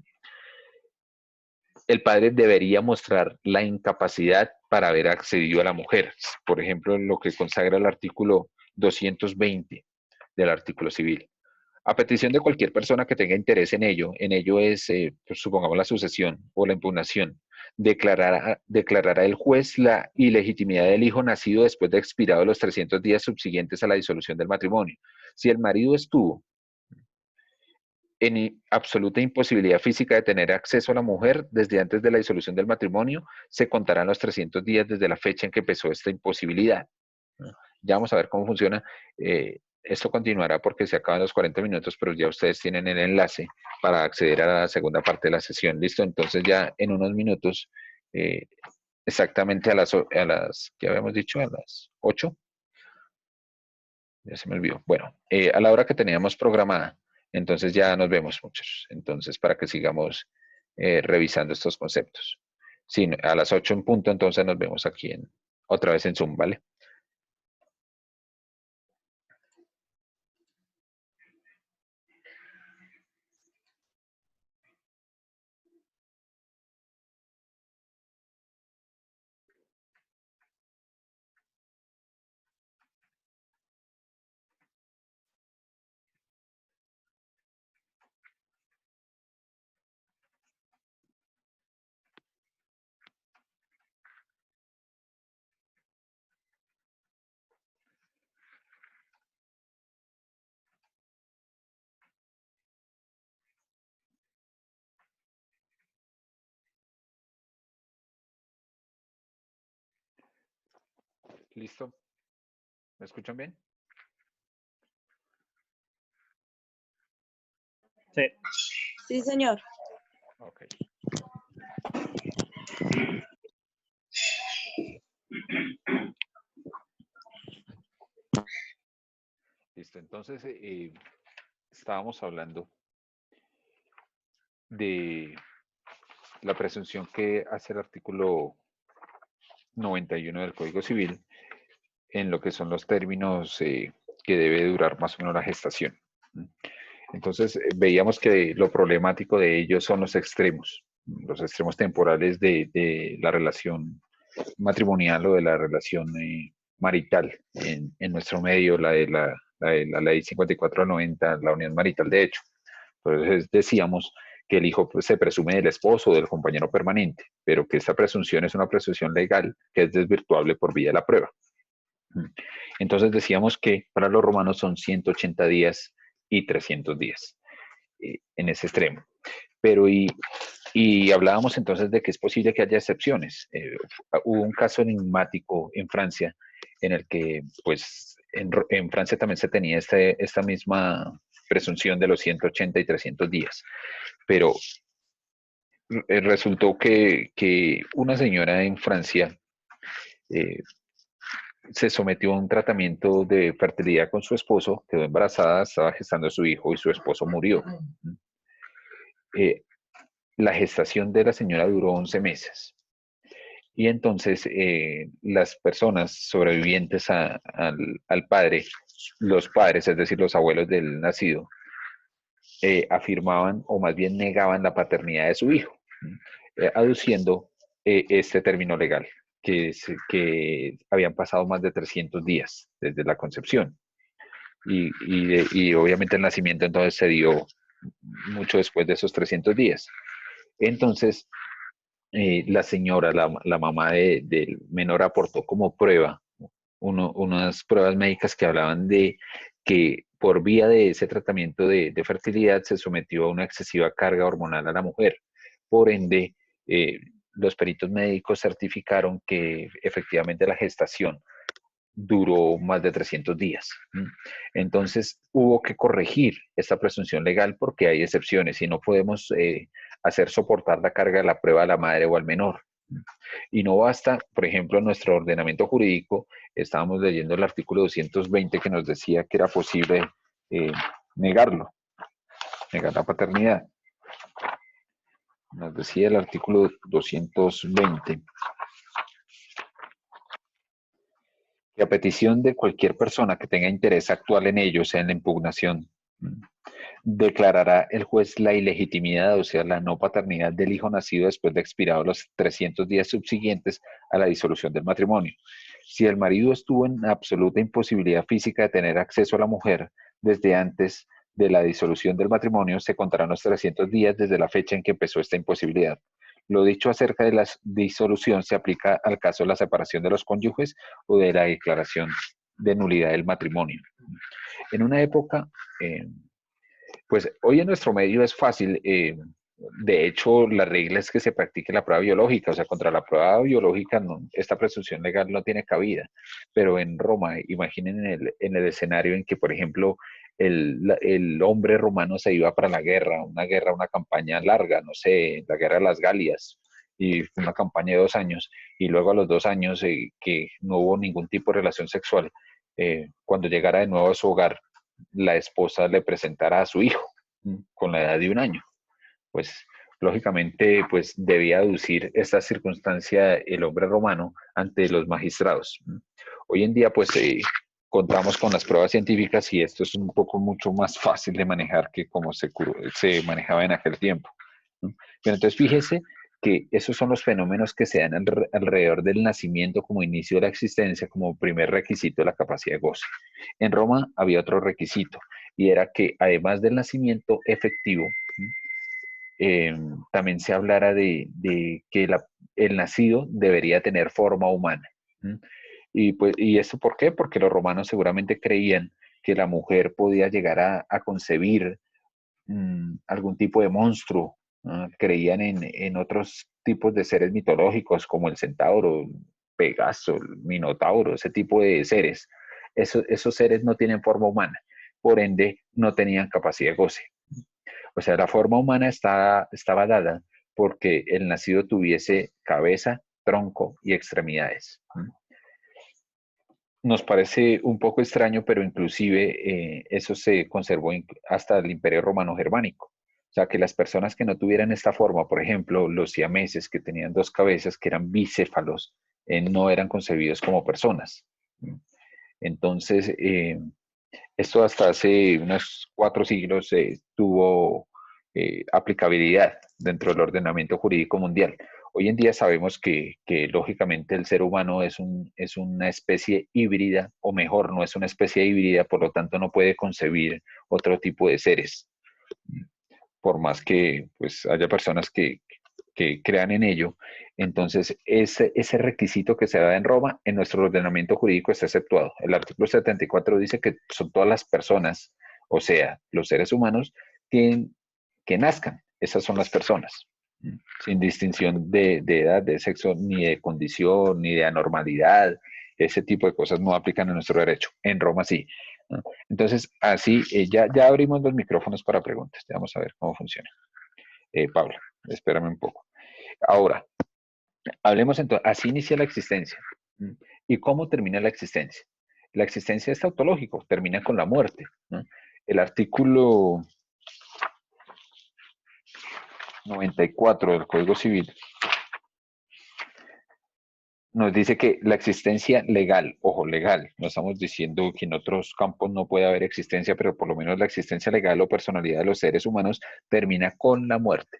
El padre debería mostrar la incapacidad para haber accedido a la mujer. Por ejemplo, en lo que consagra el artículo 220 del artículo civil. A petición de cualquier persona que tenga interés en ello es, pues, supongamos, la sucesión o la impugnación, declarará el juez la ilegitimidad del hijo nacido después de expirado los 300 días subsiguientes a la disolución del matrimonio. Si el marido estuvo en absoluta imposibilidad física de tener acceso a la mujer desde antes de la disolución del matrimonio, se contarán los 300 días desde la fecha en que empezó esta imposibilidad. ¿No? Ya vamos a ver cómo funciona. Esto continuará porque se acaban los 40 minutos, pero ya ustedes tienen el enlace para acceder a la segunda parte de la sesión. Listo, entonces ya en unos minutos, eh, exactamente ¿qué habíamos dicho? A las 8. Ya se me olvidó. Bueno, a la hora que teníamos programada, entonces ya nos vemos muchos. Entonces, para que sigamos revisando estos conceptos. Sí, a las 8 en punto, entonces nos vemos aquí otra vez en Zoom, ¿vale? ¿Listo? ¿Me escuchan bien? Sí. Sí, señor. Ok. Listo. Entonces, estábamos hablando de la presunción que hace el artículo 91 del Código Civil en lo que son los términos que debe durar más o menos la gestación. Entonces, veíamos que lo problemático de ellos son los extremos temporales de la relación matrimonial o de la relación marital en nuestro medio, la ley 54 al 90, la unión marital de hecho. Entonces decíamos que el hijo pues, se presume del esposo o del compañero permanente, pero que esta presunción es una presunción legal que es desvirtuable por vía de la prueba. Entonces decíamos que para los romanos son 180 días y 300 días en ese extremo. Pero y hablábamos entonces de que es posible que haya excepciones. Hubo un caso enigmático en Francia en el que, pues, en Francia también se tenía esta misma presunción de los 180 y 300 días, pero resultó que una señora en Francia eh, se sometió a un tratamiento de fertilidad con su esposo, quedó embarazada, estaba gestando a su hijo y su esposo murió. Eh, la gestación de la señora duró 11 meses. Y entonces las personas sobrevivientes al padre, los padres, es decir, los abuelos del nacido, afirmaban o más bien negaban la paternidad de su hijo, aduciendo este término legal, que habían pasado más de 300 días desde la concepción. Y obviamente el nacimiento entonces se dio mucho después de esos 300 días. Entonces, la señora, la mamá del menor aportó como prueba unas pruebas médicas que hablaban de que por vía de ese tratamiento de fertilidad se sometió a una excesiva carga hormonal a la mujer. Por ende, los peritos médicos certificaron que efectivamente la gestación duró más de 300 días. Entonces hubo que corregir esta presunción legal porque hay excepciones y no podemos hacer soportar la carga de la prueba a la madre o al menor. Y no basta, por ejemplo, en nuestro ordenamiento jurídico, estábamos leyendo el artículo 220 que nos decía que era posible eh, negarlo, negar la paternidad. Nos decía el artículo 220 que a petición de cualquier persona que tenga interés actual en ello, sea en la impugnación, declarará el juez la ilegitimidad, o sea, la no paternidad del hijo nacido después de expirados los 300 días subsiguientes a la disolución del matrimonio. Si el marido estuvo en absoluta imposibilidad física de tener acceso a la mujer desde antes de la disolución del matrimonio, se contarán los 300 días desde la fecha en que empezó esta imposibilidad. Lo dicho acerca de la disolución se aplica al caso de la separación de los cónyuges o de la declaración de nulidad del matrimonio. En una época, pues hoy en nuestro medio es fácil, de hecho la regla es que se practique la prueba biológica, o sea, contra la prueba biológica esta presunción legal no tiene cabida, pero en Roma, imaginen en el escenario en que, por ejemplo, el hombre romano se iba para la guerra, una campaña larga, no sé, la guerra de las Galias, y fue una campaña de 2 años, y luego a los 2 años que no hubo ningún tipo de relación sexual, cuando llegara de nuevo a su hogar, la esposa le presentara a su hijo con la edad de 1 año. Pues lógicamente pues debía aducir esta circunstancia el hombre romano ante los magistrados. Hoy en día pues contamos con las pruebas científicas y esto es un poco mucho más fácil de manejar que como se manejaba en aquel tiempo. Pero entonces fíjese que esos son los fenómenos que se dan alrededor del nacimiento como inicio de la existencia, como primer requisito de la capacidad de goce. En Roma había otro requisito y era que además del nacimiento efectivo, también se hablara de que el nacido debería tener forma humana. ¿Y esto por qué? Porque los romanos seguramente creían que la mujer podía llegar a concebir algún tipo de monstruo. Creían en otros tipos de seres mitológicos como el centauro, Pegaso, el Minotauro, ese tipo de seres. Esos seres no tienen forma humana, por ende no tenían capacidad de goce. O sea, la forma humana estaba dada porque el nacido tuviese cabeza, tronco y extremidades. Nos parece un poco extraño, pero inclusive eso se conservó hasta el Imperio Romano Germánico. O sea, que las personas que no tuvieran esta forma, por ejemplo, los siameses que tenían dos cabezas, que eran bicéfalos, no eran concebidos como personas. Entonces, esto hasta hace unos 4 siglos tuvo aplicabilidad dentro del ordenamiento jurídico mundial. Hoy en día sabemos que lógicamente el ser humano es una especie híbrida, o mejor, no es una especie híbrida, por lo tanto no puede concebir otro tipo de seres, por más que pues, haya personas que crean en ello. Entonces, ese requisito que se da en Roma, en nuestro ordenamiento jurídico está exceptuado. El artículo 74 dice que son todas las personas, o sea, los seres humanos, que nazcan. Esas son las personas, sin distinción de edad, de sexo, ni de condición, ni de anormalidad. Ese tipo de cosas no aplican en nuestro derecho. En Roma sí. Entonces, así, ya abrimos los micrófonos para preguntas. Ya vamos a ver cómo funciona. Paula, espérame un poco. Ahora, hablemos entonces, así inicia la existencia. ¿Y cómo termina la existencia? La existencia es tautológico, termina con la muerte, ¿no? El artículo 94 del Código Civil nos dice que la existencia legal, ojo, legal, no estamos diciendo que en otros campos no puede haber existencia, pero por lo menos la existencia legal o personalidad de los seres humanos termina con la muerte.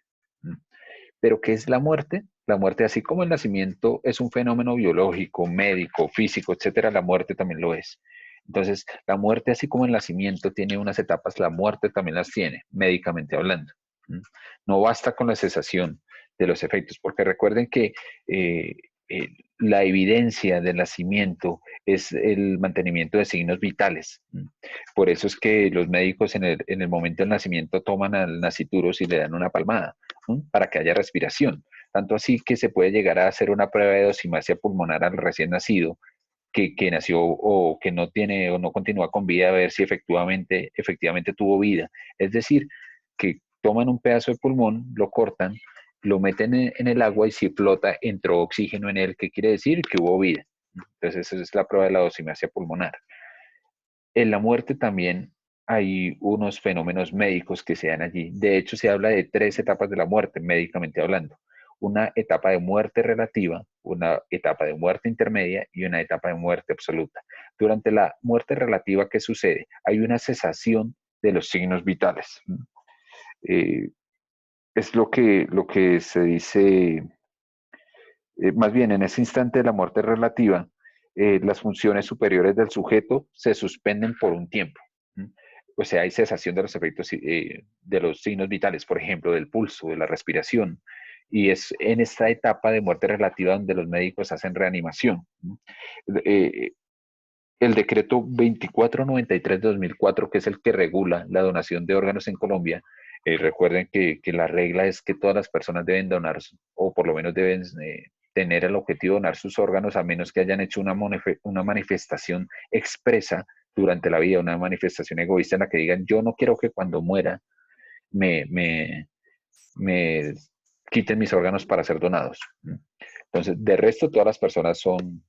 Pero ¿qué es la muerte? La muerte, así como el nacimiento es un fenómeno biológico, médico, físico, etcétera, la muerte también lo es. Entonces, la muerte, así como el nacimiento tiene unas etapas, la muerte también las tiene, médicamente hablando. No basta con la cesación de los efectos, porque recuerden que eh, eh, la evidencia del nacimiento es el mantenimiento de signos vitales. Por eso es que los médicos en el momento del nacimiento toman al nacituro y le dan una palmada, para que haya respiración. Tanto así que se puede llegar a hacer una prueba de dosimasia pulmonar al recién nacido que nació o que no tiene o no continúa con vida, a ver si efectivamente tuvo vida. Es decir, que toman un pedazo de pulmón, lo cortan, lo meten en el agua y si flota, entró oxígeno en él, ¿qué quiere decir? Que hubo vida. Entonces, esa es la prueba de la dosimasia pulmonar. En la muerte también hay unos fenómenos médicos que se dan allí. De hecho, se habla de 3 etapas de la muerte, médicamente hablando. Una etapa de muerte relativa, una etapa de muerte intermedia y una etapa de muerte absoluta. Durante la muerte relativa, ¿qué sucede? Hay una cesación de los signos vitales. Eh, es lo que se dice, más bien en ese instante de la muerte relativa, las funciones superiores del sujeto se suspenden por un tiempo. O sea, hay cesación de los efectos de los signos vitales, por ejemplo, del pulso, de la respiración. Y es en esta etapa de muerte relativa donde los médicos hacen reanimación. Eh, el decreto 2493 de 2004, que es el que regula la donación de órganos en Colombia, recuerden que la regla es que todas las personas deben donar, o por lo menos deben tener el objetivo de donar sus órganos, a menos que hayan hecho una manifestación expresa durante la vida, una manifestación egoísta en la que digan, yo no quiero que cuando muera me, me, me quiten mis órganos para ser donados. Entonces, de resto, todas las personas son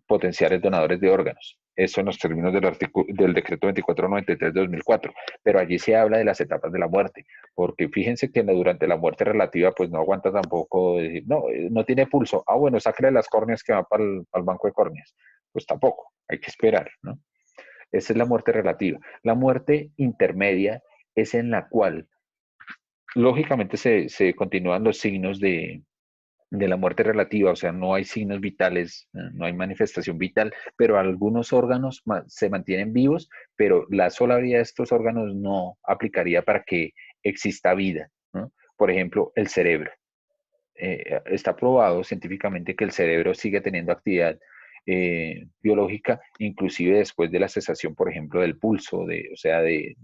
potenciales donadores de órganos. Eso en los términos del decreto 2493 de 2004. Pero allí se habla de las etapas de la muerte, porque fíjense que durante la muerte relativa, pues no aguanta tampoco decir, no, no tiene pulso. Ah, bueno, sáquele las córneas que van para el banco de córneas. Pues tampoco, hay que esperar, ¿no? Esa es la muerte relativa. La muerte intermedia es en la cual, lógicamente, se continúan los signos de la muerte relativa, o sea, no hay signos vitales, no hay manifestación vital, pero algunos órganos se mantienen vivos, pero la sola vida de estos órganos no aplicaría para que exista vida, ¿no? Por ejemplo, el cerebro. Está probado científicamente que el cerebro sigue teniendo actividad biológica, inclusive después de la cesación, por ejemplo, del pulso, o sea, del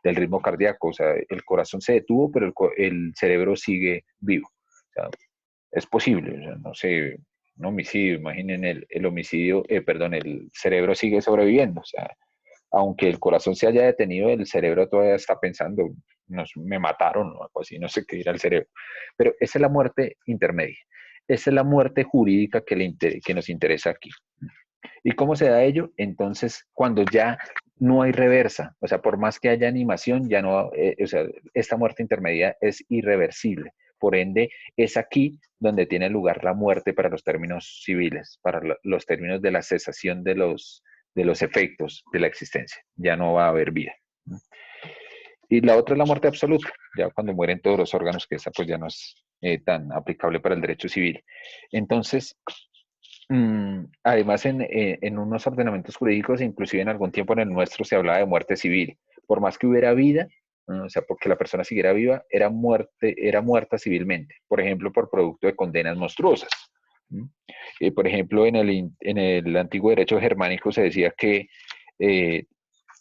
ritmo cardíaco. O sea, el corazón se detuvo, pero el cerebro sigue vivo. O sea, es posible, o sea, no sé, un homicidio, imaginen el homicidio, perdón, el cerebro sigue sobreviviendo, o sea, aunque el corazón se haya detenido, el cerebro todavía está pensando, me mataron o algo así, no sé qué dirá el cerebro. Pero esa es la muerte intermedia. Esa es la muerte jurídica que nos interesa aquí. ¿Y cómo se da ello? Entonces, cuando ya no hay reversa, o sea, por más que haya animación, ya no, o sea, esta muerte intermedia es irreversible. Por ende, es aquí donde tiene lugar la muerte para los términos civiles, para los términos de la cesación de los efectos de la existencia. Ya no va a haber vida. Y la otra es la muerte absoluta, ya cuando mueren todos los órganos, que esa pues ya no es tan aplicable para el derecho civil. Entonces, además, en unos ordenamientos jurídicos, inclusive en algún tiempo en el nuestro, se hablaba de muerte civil. Por más que hubiera vida, o sea, porque la persona siguiera viva, era muerta civilmente. Por ejemplo, por producto de condenas monstruosas. Por ejemplo, en el antiguo derecho germánico se decía que eh,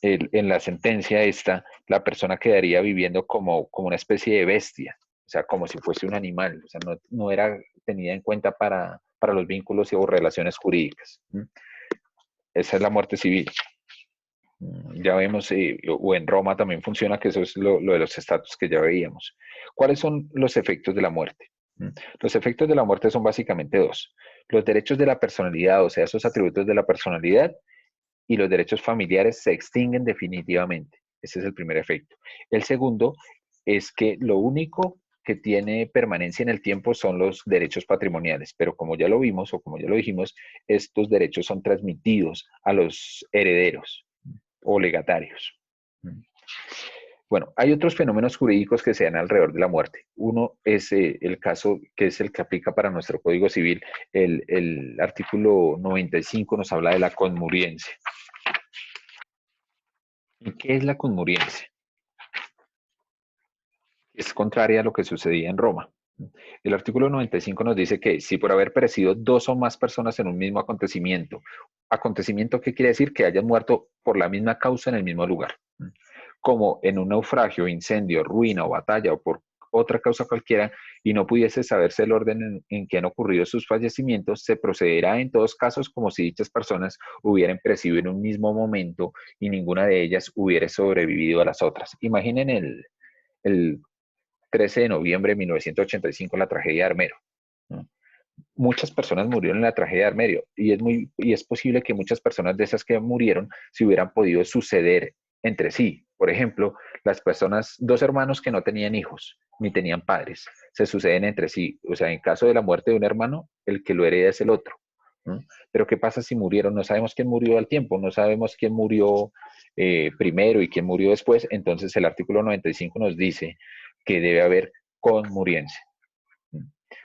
en la sentencia esta, la persona quedaría viviendo como una especie de bestia, o sea, como si fuese un animal, o sea, no era tenida en cuenta para los vínculos o relaciones jurídicas. Esa es la muerte civil. Ya vemos, o en Roma también funciona, que eso es lo de los estatus que ya veíamos. ¿Cuáles son los efectos de la muerte? Los efectos de la muerte son básicamente dos. Los derechos de la personalidad, o sea, esos atributos de la personalidad, y los derechos familiares se extinguen definitivamente. Ese es el primer efecto. El segundo es que lo único que tiene permanencia en el tiempo son los derechos patrimoniales, pero como ya lo vimos o como ya lo dijimos, estos derechos son transmitidos a los herederos o legatarios. Bueno, hay otros fenómenos jurídicos que se dan alrededor de la muerte. Uno es el caso que es el que aplica para nuestro Código Civil. El artículo 95 nos habla de la conmuriencia. ¿Y qué es la conmuriencia? Es contraria a lo que sucedía en Roma. El artículo 95 nos dice que si por haber perecido dos o más personas en un mismo acontecimiento, ¿qué quiere decir? Que hayan muerto por la misma causa en el mismo lugar, como en un naufragio, incendio, ruina o batalla o por otra causa cualquiera, y no pudiese saberse el orden en que han ocurrido sus fallecimientos, se procederá en todos casos como si dichas personas hubieran perecibido en un mismo momento y ninguna de ellas hubiera sobrevivido a las otras. Imaginen el 13 de noviembre de 1985, la tragedia de Armero, ¿no? Muchas personas murieron en la tragedia de Armero y es posible que muchas personas de esas que murieron se hubieran podido suceder entre sí. Por ejemplo, las personas, dos hermanos que no tenían hijos ni tenían padres, se suceden entre sí. O sea, en caso de la muerte de un hermano, el que lo hereda es el otro, ¿no? Pero ¿qué pasa si murieron? No sabemos quién murió al tiempo, no sabemos quién murió primero y quién murió después. Entonces el artículo 95 nos dice que debe haber conmuriencia.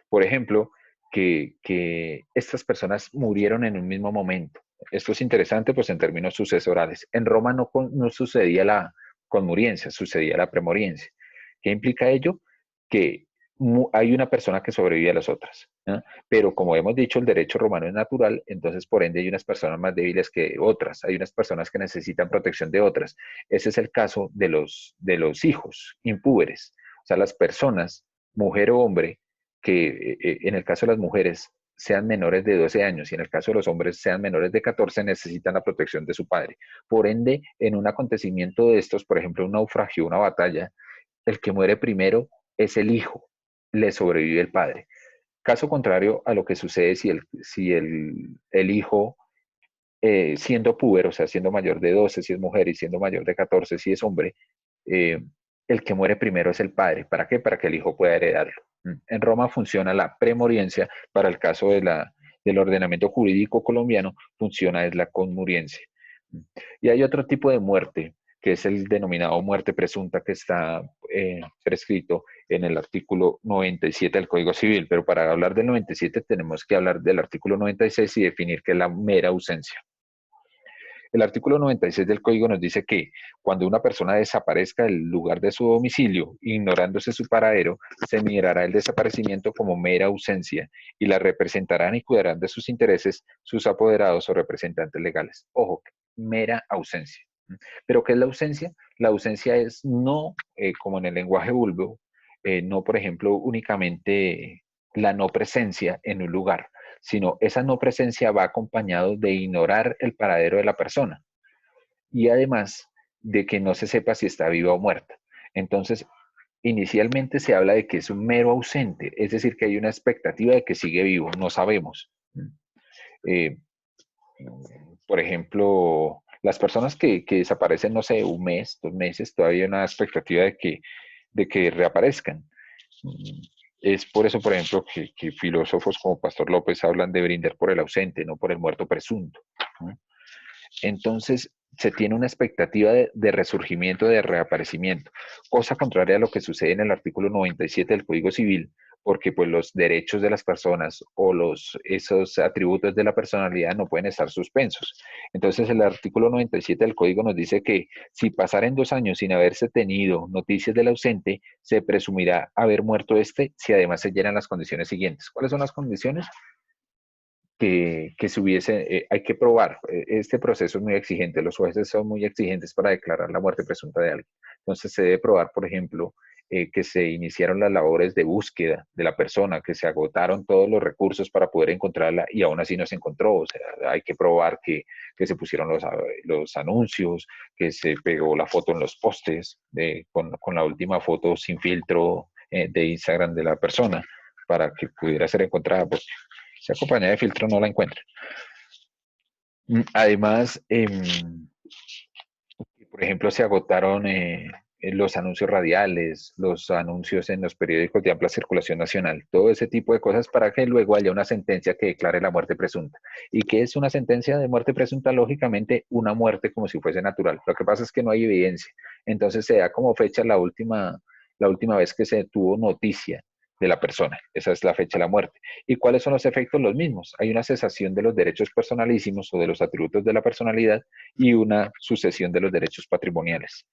Por ejemplo, que estas personas murieron en un mismo momento. Esto es interesante, pues en términos sucesorales. En Roma no sucedía la conmuriencia, sucedía la premoriencia. ¿Qué implica ello? Que hay una persona que sobrevive a las otras, ¿no? Pero como hemos dicho, el derecho romano es natural, entonces por ende hay unas personas más débiles que otras, hay unas personas que necesitan protección de otras. Ese es el caso de los hijos impúberes, o sea, las personas, mujer o hombre, que en el caso de las mujeres sean menores de 12 años y en el caso de los hombres sean menores de 14, necesitan la protección de su padre. Por ende, en un acontecimiento de estos, por ejemplo, un naufragio, una batalla, el que muere primero es el hijo, le sobrevive el padre. Caso contrario a lo que sucede si el hijo, siendo puber, o sea, siendo mayor de 12 si es mujer y siendo mayor de 14 si es hombre, eh, el que muere primero es el padre. ¿Para qué? Para que el hijo pueda heredarlo. En Roma funciona la premoriencia, para el caso del ordenamiento jurídico colombiano funciona es la conmuriencia. Y hay otro tipo de muerte, que es el denominado muerte presunta, que está prescrito en el artículo 97 del Código Civil, pero para hablar del 97 tenemos que hablar del artículo 96 y definir qué es la mera ausencia. El artículo 96 del Código nos dice que cuando una persona desaparezca del lugar de su domicilio, ignorándose su paradero, se mirará el desaparecimiento como mera ausencia y la representarán y cuidarán de sus intereses sus apoderados o representantes legales. Ojo, mera ausencia. ¿Pero qué es la ausencia? La ausencia es no, como en el lenguaje vulgo, no, por ejemplo, únicamente la no presencia en un lugar, sino esa no presencia va acompañado de ignorar el paradero de la persona y además de que no se sepa si está viva o muerta. Entonces, inicialmente se habla de que es un mero ausente, es decir, que hay una expectativa de que sigue vivo, no sabemos. Eh, por ejemplo, las personas que desaparecen, no sé, un mes, 2 meses, todavía hay una expectativa de que reaparezcan. Es por eso, por ejemplo, que filósofos como Pastor López hablan de brindar por el ausente, no por el muerto presunto, ¿no? Entonces, se tiene una expectativa de resurgimiento, de reaparecimiento, cosa contraria a lo que sucede en el artículo 97 del Código Civil, porque pues los derechos de las personas o esos atributos de la personalidad no pueden estar suspensos. Entonces, el artículo 97 del Código nos dice que si pasaren 2 años sin haberse tenido noticias del ausente, se presumirá haber muerto este si además se llenan las condiciones siguientes. ¿Cuáles son las condiciones? Que se hubiese, hay que probar, este proceso es muy exigente, los jueces son muy exigentes para declarar la muerte presunta de alguien. Entonces se debe probar, por ejemplo, que se iniciaron las labores de búsqueda de la persona, que se agotaron todos los recursos para poder encontrarla y aún así no se encontró. O sea, hay que probar que se pusieron los anuncios, que se pegó la foto en los postes, con la última foto sin filtro de Instagram de la persona para que pudiera ser encontrada, porque si acompañada de filtro no la encuentran. Además, por ejemplo, se agotaron los anuncios radiales, los anuncios en los periódicos de amplia circulación nacional, todo ese tipo de cosas para que luego haya una sentencia que declare la muerte presunta. ¿Y qué es una sentencia de muerte presunta? Lógicamente, una muerte como si fuese natural. Lo que pasa es que no hay evidencia. Entonces se da como fecha la última vez que se tuvo noticia de la persona. Esa es la fecha de la muerte. ¿Y cuáles son los efectos? Los mismos. Hay una cesación de los derechos personalísimos o de los atributos de la personalidad y una sucesión de los derechos patrimoniales.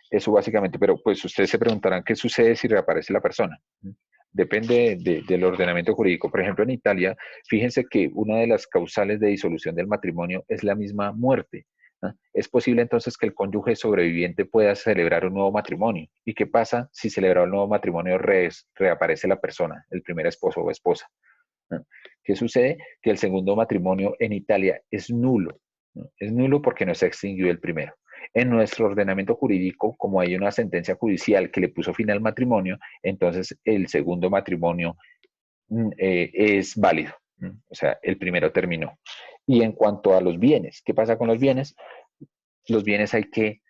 Eso básicamente, pero pues ustedes se preguntarán qué sucede si reaparece la persona. Depende del ordenamiento jurídico. Por ejemplo, en Italia, fíjense que una de las causales de disolución del matrimonio es la misma muerte. Es posible entonces que el cónyuge sobreviviente pueda celebrar un nuevo matrimonio. ¿Y qué pasa si celebrado el nuevo matrimonio reaparece la persona, el primer esposo o esposa? ¿Qué sucede? Que el segundo matrimonio en Italia es nulo. Es nulo porque no se extinguió el primero. En nuestro ordenamiento jurídico, como hay una sentencia judicial que le puso fin al matrimonio, entonces el segundo matrimonio es válido. O sea, el primero terminó. Y en cuanto a los bienes, ¿qué pasa con los bienes? Los bienes hay que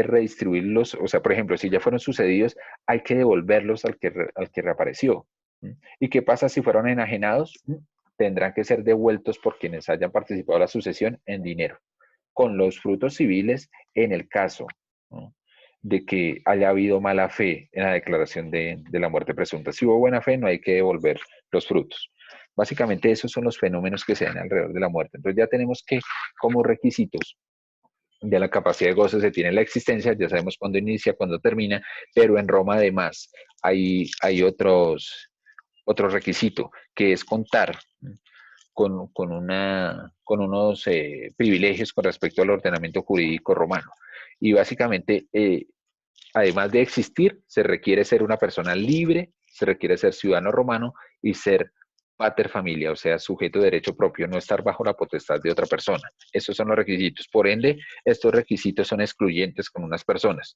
redistribuirlos, o sea, por ejemplo, si ya fueron sucedidos, hay que devolverlos al que reapareció. ¿Y qué pasa si fueron enajenados? Tendrán que ser devueltos por quienes hayan participado en la sucesión en dinero, con los frutos civiles en el caso, ¿no?, de que haya habido mala fe en la declaración de la muerte presunta. Si hubo buena fe, no hay que devolver los frutos. Básicamente esos son los fenómenos que se dan alrededor de la muerte. Entonces ya tenemos que, como requisitos de la capacidad de goce, se tiene la existencia, ya sabemos cuándo inicia, cuándo termina, pero en Roma además hay otro requisito, que es contar con unos privilegios con respecto al ordenamiento jurídico romano. Y básicamente, además de existir, se requiere ser una persona libre, se requiere ser ciudadano romano y ser pater familia, o sea, sujeto de derecho propio, no estar bajo la potestad de otra persona. Esos son los requisitos. Por ende, estos requisitos son excluyentes con unas personas.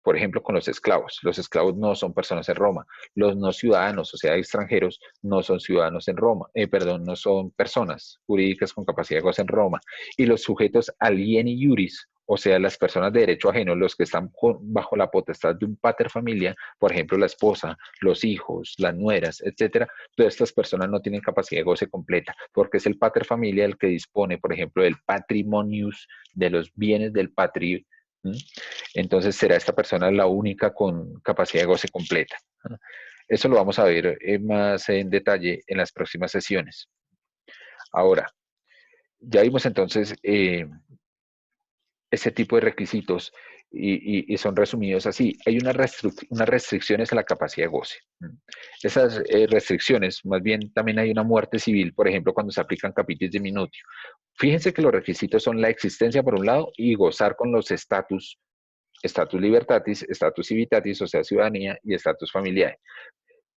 Por ejemplo, con los esclavos. Los esclavos no son personas en Roma. Los no ciudadanos, o sea, extranjeros, no son ciudadanos en Roma. Perdón, no son personas jurídicas con capacidad de goce en Roma. Y los sujetos alieni iuris, o sea, las personas de derecho ajeno, los que están bajo la potestad de un pater familia, por ejemplo, la esposa, los hijos, las nueras, etcétera, todas estas personas no tienen capacidad de goce completa, porque es el pater familia el que dispone, por ejemplo, del patrimonius, de los bienes del patrimonio. Entonces será esta persona la única con capacidad de goce completa. Eso lo vamos a ver más en detalle en las próximas sesiones. Ahora, ya vimos entonces ese tipo de requisitos y son resumidos así. Hay unas restricciones a la capacidad de goce. Esas restricciones, más bien también hay una muerte civil, por ejemplo, cuando se aplican capitis diminutio. Fíjense que los requisitos son la existencia por un lado y gozar con los status libertatis, status civitatis, o sea, ciudadanía, y status familiar.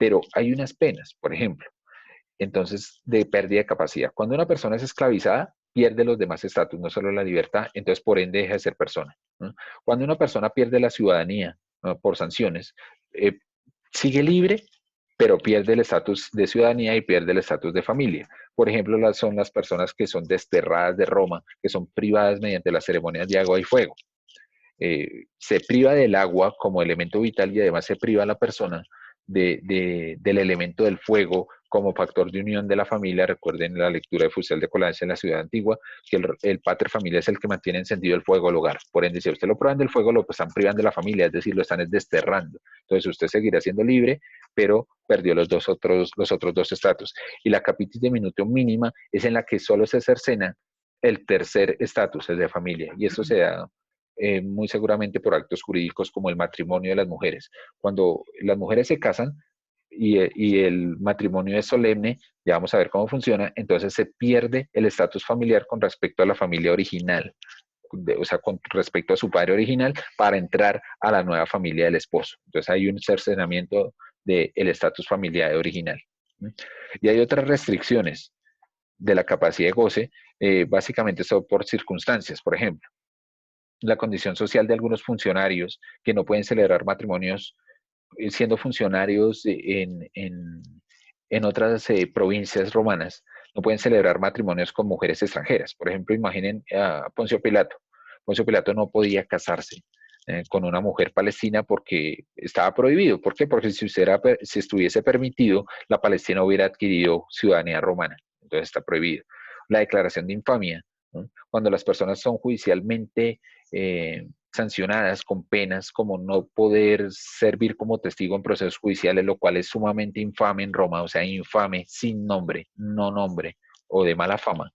pero hay unas penas, por ejemplo, entonces de pérdida de capacidad. Cuando una persona es esclavizada, pierde los demás estatus, no solo la libertad, entonces por ende deja de ser persona, ¿no? Cuando una persona pierde la ciudadanía, ¿no?, por sanciones, eh, sigue libre, pero pierde el estatus de ciudadanía y pierde el estatus de familia. Por ejemplo, son las personas que son desterradas de Roma, que son privadas mediante las ceremonias de agua y fuego. Se priva del agua como elemento vital y además se priva a la persona del elemento del fuego como factor de unión de la familia. Recuerden la lectura de Fussell de Colanges en la Ciudad Antigua, que el pater familia es el que mantiene encendido el fuego del hogar. Por ende, si a usted lo prueban del fuego, lo están privando de la familia, es decir, lo están desterrando. Entonces usted seguirá siendo libre, pero perdió los otros dos estatus. Y la capitis de minuto mínima es en la que solo se cercena el tercer estatus, el de familia. Y eso se da muy seguramente por actos jurídicos como el matrimonio de las mujeres. Cuando las mujeres se casan y el matrimonio es solemne, ya vamos a ver cómo funciona, entonces se pierde el estatus familiar con respecto a la familia original, o sea, con respecto a su padre original, para entrar a la nueva familia del esposo. Entonces hay un cercenamiento del estatus familiar original. Y hay otras restricciones de la capacidad de goce, básicamente son por circunstancias. Por ejemplo, la condición social de algunos funcionarios que no pueden celebrar matrimonios siendo funcionarios en otras provincias romanas, no pueden celebrar matrimonios con mujeres extranjeras. Por ejemplo, imaginen a Poncio Pilato. Poncio Pilato no podía casarse con una mujer palestina porque estaba prohibido. ¿Por qué? Porque si estuviese permitido, la Palestina hubiera adquirido ciudadanía romana. Entonces está prohibido. La declaración de infamia, ¿no?, cuando las personas son judicialmente sancionadas con penas como no poder servir como testigo en procesos judiciales, lo cual es sumamente infame en Roma, o sea, infame sin nombre, no nombre o de mala fama.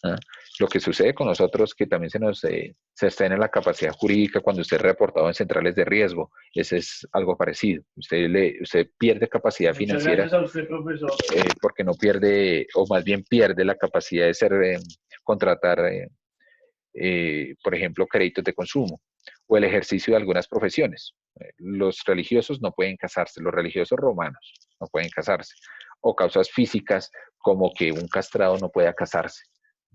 ¿Ah? Lo que sucede con nosotros, que también se está en la capacidad jurídica cuando usted es reportado en centrales de riesgo, ese es algo parecido. Usted pierde capacidad financiera. Muchas gracias a usted, profesor. Porque no pierde, o más bien pierde la capacidad de contratar, por ejemplo, créditos de consumo o el ejercicio de algunas profesiones. Los religiosos no pueden casarse, los religiosos romanos no pueden casarse, o causas físicas como que un castrado no pueda casarse.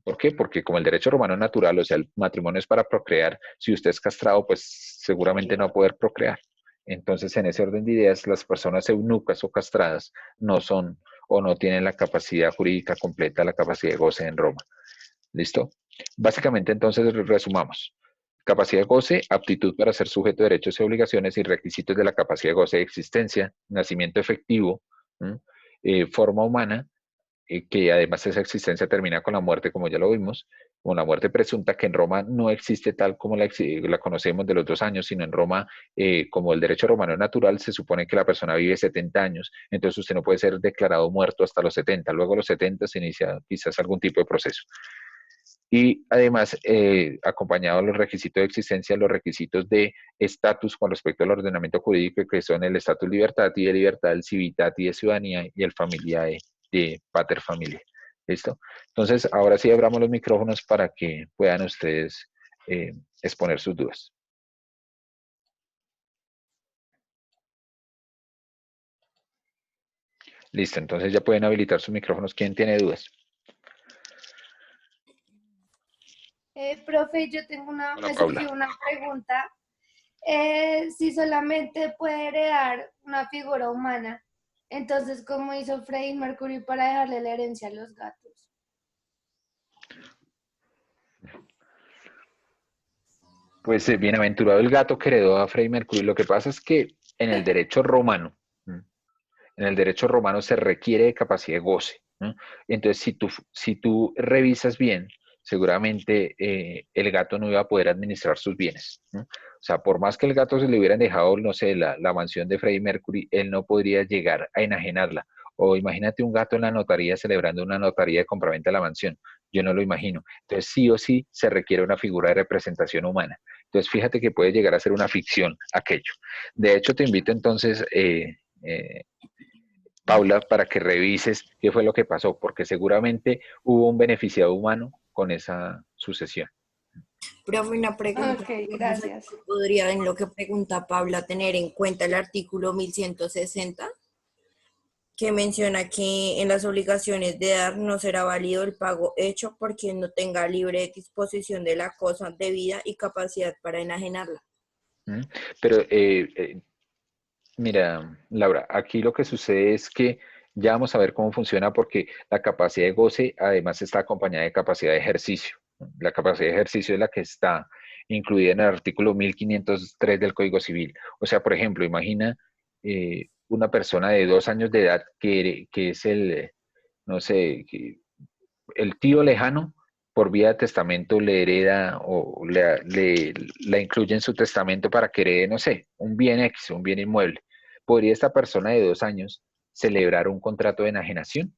¿Por qué? Porque como el derecho romano es natural, o sea, el matrimonio es para procrear, si usted es castrado, pues seguramente no va a poder procrear. Entonces, en ese orden de ideas, las personas eunucas o castradas no son o no tienen la capacidad jurídica completa, la capacidad de goce en Roma. ¿Listo? Básicamente, entonces, resumamos. Capacidad de goce, aptitud para ser sujeto de derechos y obligaciones y requisitos de la capacidad de goce de existencia, nacimiento efectivo, forma humana, que además esa existencia termina con la muerte, como ya lo vimos, con la muerte presunta, que en Roma no existe tal como la conocemos de los 2 años, sino en Roma, como el derecho romano es natural, se supone que la persona vive 70 años, entonces usted no puede ser declarado muerto hasta los 70, luego a los 70 se inicia quizás algún tipo de proceso. Y además, acompañado de los requisitos de existencia, los requisitos de estatus con respecto al ordenamiento jurídico, que son el estatus libertati de libertad, el civitati de ciudadanía y el familiae de pater familia. ¿Listo? Entonces, ahora sí abramos los micrófonos para que puedan ustedes exponer sus dudas. Listo, entonces ya pueden habilitar sus micrófonos. ¿Quién tiene dudas? Profe, yo tengo Hola, me Paula. surgió una pregunta. Si solamente puede heredar una figura humana, entonces, ¿cómo hizo Freddie Mercury para dejarle la herencia a los gatos? Pues bienaventurado el gato que heredó a Freddie Mercury. Lo que pasa es que en el derecho romano, se requiere de capacidad de goce, ¿no? Entonces, si tú revisas bien, seguramente el gato no iba a poder administrar sus bienes, ¿no? O sea, por más que el gato se le hubieran dejado, no sé, la mansión de Freddie Mercury, él no podría llegar a enajenarla. O imagínate un gato en la notaría celebrando una notaría de compraventa de la mansión. Yo no lo imagino. Entonces, sí o sí se requiere una figura de representación humana. Entonces, fíjate que puede llegar a ser una ficción aquello. De hecho, te invito entonces, Paula, para que revises qué fue lo que pasó, porque seguramente hubo un beneficiado humano con esa sucesión. Profe, una pregunta. Ok, gracias. ¿Podría, en lo que pregunta Paula, tener en cuenta el artículo 1160? que menciona que en las obligaciones de dar no será válido el pago hecho por quien no tenga libre disposición de la cosa debida y capacidad para enajenarla. ¿Mm? Pero mira, Laura, aquí lo que sucede es que ya vamos a ver cómo funciona porque la capacidad de goce además está acompañada de capacidad de ejercicio. La capacidad de ejercicio es la que está incluida en el artículo 1503 del Código Civil. O sea, por ejemplo, imagina una persona de 2 años de edad que es no sé, el tío lejano por vía de testamento le hereda o la incluye en su testamento para que herede, no sé, un bien X, un bien inmueble. ¿Podría esta persona de 2 años celebrar un contrato de enajenación